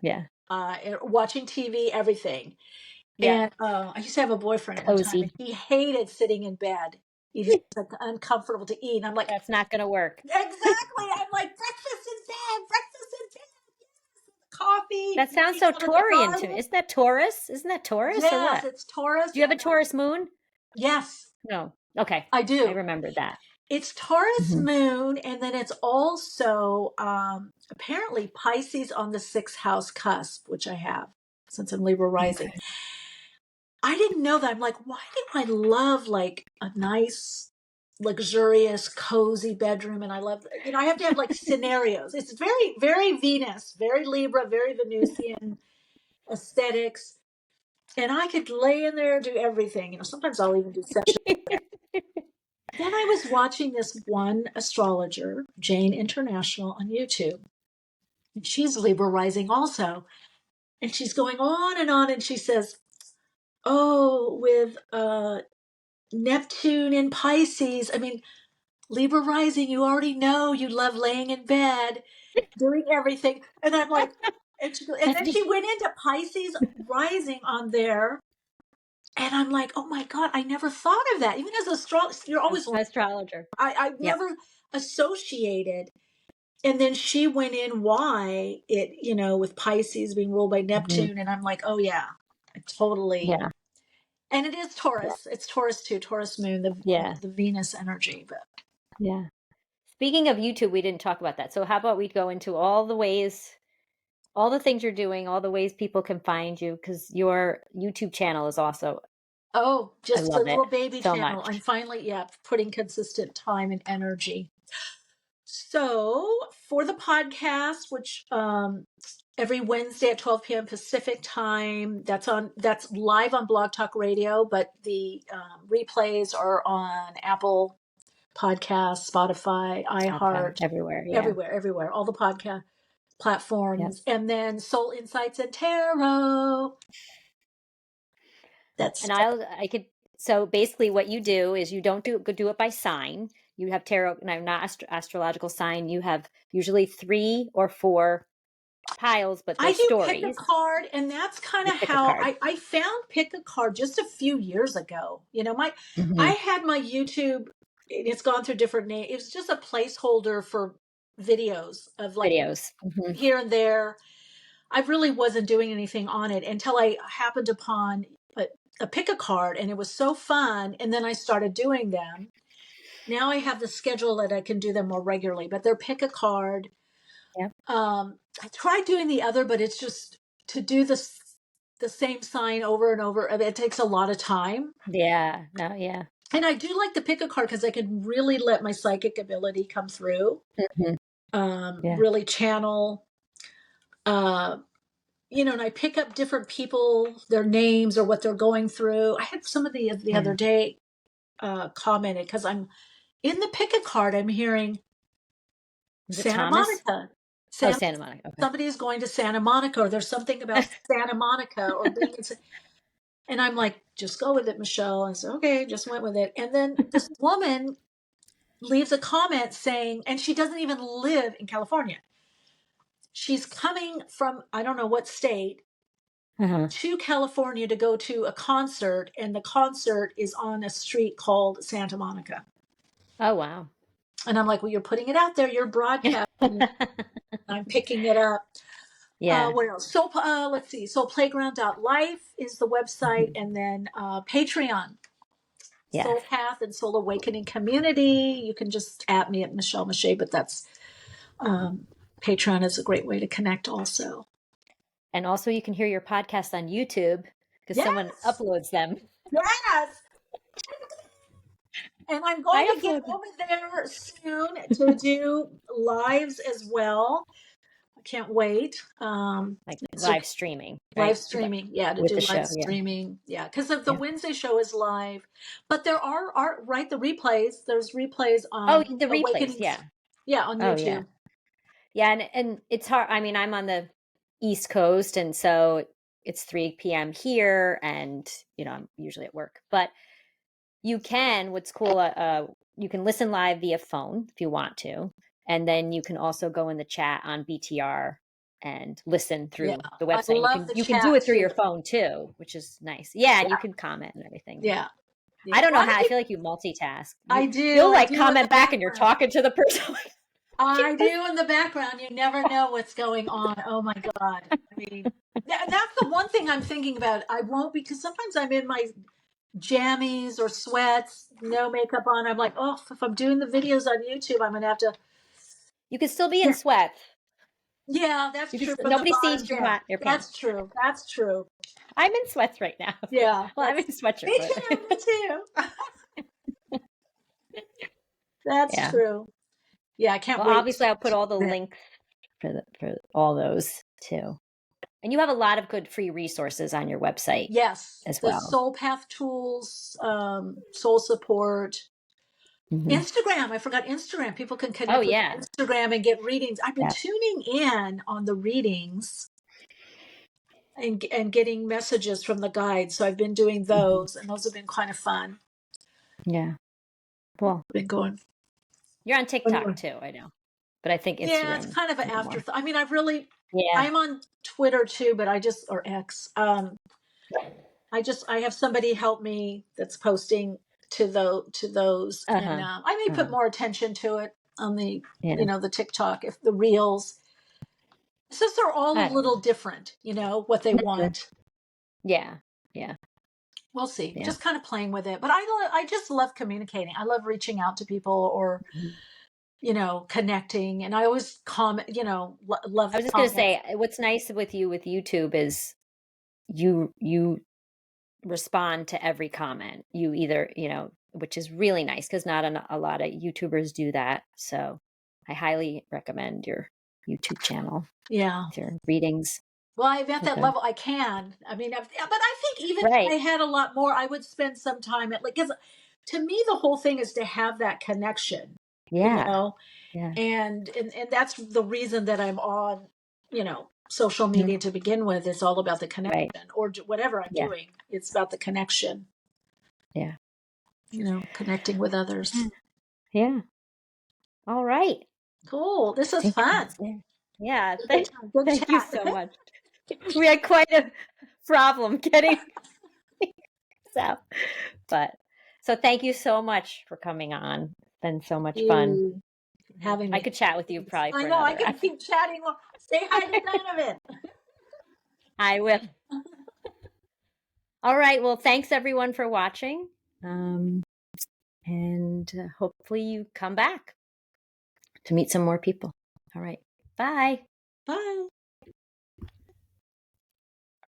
yeah, Watching TV, everything. yeah. And I used to have a boyfriend one time, and Cozy. he hated sitting in bed. He was like uncomfortable to eat. And I'm like, That's not gonna work. exactly. I'm like, breakfast in bed, breakfast in bed, coffee, That sounds morning so out in the Taurian to me. garden. Isn't that Taurus? Isn't that Taurus or Yes, what? it's Taurus. Do you have a Taurus moon? Yes, No. Okay, I I do. remember that. It's Taurus Hmm. moon, and then it's also apparently Pisces on the sixth house cusp, which I have since I'm Libra rising. Okay. I didn't know that. I'm like, why do I love like a nice, luxurious, cozy bedroom? And I love, I have to have like scenarios. It's very, very Venus, very Libra, very Venusian aesthetics. And I could lay in there, do everything. Sometimes I'll even do sessions there. Then I was watching this one astrologer, Jane International, on YouTube. And she's Libra rising also. And she's going on, and she says, oh, with Neptune in Pisces. I mean, Libra rising, you already know you love laying in bed, doing everything. And I'm like, and That's then me. she went into Pisces rising on there. And I'm like, oh my God, I never thought of that. Even as an astrologer, you're always like, Astrologer. I've Yep. never associated. And then she went in why it, with Pisces being ruled by Hmm. Neptune. And I'm like, oh yeah, totally. Yeah. And it is Yeah. Taurus. It's Taurus too, Taurus moon, Yeah. the Venus energy. But Yeah. Speaking of YouTube, we didn't talk about that. So how about we go into all the ways, all the things you're doing, all the ways people can find you, because your YouTube channel is also, oh, I just a love it little baby so channel. I'm much. finally, yeah, putting consistent time and energy. So for the podcast, which every Wednesday at 12 p.m. Pacific time, that's live on Blog Talk Radio, but the replays are on Apple Podcasts, Spotify, Spotify, iHeart, everywhere. Yeah. everywhere, all the podcast Yep. platforms, and then Soul Insights and Tarot. That's And I could, so basically what you do is you don't do it by sign. You have tarot, no, not astrological sign. You have usually 3 or 4 piles, but they're I do pick a stories. card, and that's kind You of pick a how card. I found pick a card just a few years ago. I Hmm. had my YouTube, it's gone through different names. It was just a placeholder for videos of like Videos. Hmm. here and there. I really wasn't doing anything on it until I happened upon a pick a card, and it was so fun. And then I started doing them. Now I have the schedule that I can do them more regularly, but they're pick a card. Yeah. I tried doing the other, but it's just to do the same sign over and over. It takes a lot of time. Yeah. No, yeah. And I do like to pick a card because I can really let my psychic ability come through. Yeah. Really channel. And I pick up different people, their names or what they're going through. I had somebody the other day commented, because I'm in the pick a card, I'm hearing Santa Monica. Santa Monica. Okay. Somebody is going to Santa Monica, or there's something about Santa Monica, or being in. And I'm like, just go with it, Michele. I said, okay, just went with it. And then this woman leaves a comment saying, and she doesn't even live in California. She's coming from, I don't know what state, to California to go to a concert, and the concert is on a street called Santa Monica. Oh, wow. And I'm like, well, you're putting it out there. You're broadcasting. I'm picking it up. Yeah. What else? So let's see. So playground.life is the website, and then Patreon. Yeah. Soul Path and Soul Awakening Community. You can just at me at Michele Meiche, but that's Patreon is a great way to connect also. And also you can hear your podcast on YouTube because someone uploads them. Yes. And I'm going to get over there soon to do lives as well. I can't wait. Like live streaming. Right? Live streaming. Yeah, to do live streaming. Yeah, because the Wednesday show is live. But there are the replays. There's replays on the replays, Yeah, on YouTube. Yeah, and it's hard. I mean, I'm on the East Coast, and so it's 3 p.m. here, and I'm usually at work. But you can, what's cool, you can listen live via phone if you want to, and then you can also go in the chat on BTR and listen through the website. You can do it through your phone too, which is nice. Yeah, and you can comment and everything. Yeah. I don't know how. I feel like you multitask. I do. You'll comment back, and you're talking to the person. I do in the background. You never know what's going on. Oh my God. I mean, that's the one thing I'm thinking about. I won't, because sometimes I'm in my jammies or sweats, no makeup on. I'm like, oh, if I'm doing the videos on YouTube, I'm going to have to. You can still be in sweats. Yeah, that's true. Nobody sees your pants. That's true. That's true. I'm in sweats right now. Yeah. Well, I'm in a sweatshirt. Me too. That's true. Yeah, I can't wait. Obviously, I'll put all the links for all those too. And you have a lot of good free resources on your website. Yes, as well. The Soul Path tools, soul support, Instagram. I forgot Instagram. People can connect with Instagram and get readings. I've been tuning in on the readings and getting messages from the guides. So I've been doing those, and those have been kind of fun. Yeah. Well, been going. You're on TikTok too, I know. But I think Instagram. Yeah, it's kind of an afterthought. I mean, I've really. I'm on Twitter too, but or X. I have somebody help me that's posting to those, and I may put more attention to it on the the TikTok, if the reels. Since they're all a little different, what they want. Yeah. We'll see. Just kind of playing with it, but I just love communicating. I love reaching out to people or. Connecting, and I always comment, love. I was just going to say, what's nice with you with YouTube is you respond to every comment. You either, which is really nice because not a lot of YouTubers do that. So I highly recommend your YouTube channel. Yeah. Your readings. Well, I'm at that level. I can. I mean, but I think even if I had a lot more, I would spend some time because to me, the whole thing is to have that connection. Yeah. And that's the reason that I'm on, social media to begin with. It's all about the connection, or whatever I'm doing. It's about the connection. Yeah. Connecting with others. Yeah. All right. Cool. This is fun. Yeah. Thank you so much. We had quite a problem getting so thank you so much for coming on. It's been so much fun having me. I could chat with you probably for I know I can keep chatting more. Say hi to Donovan. I will. All right, well, thanks everyone for watching, and hopefully you come back to meet some more people. All right, bye.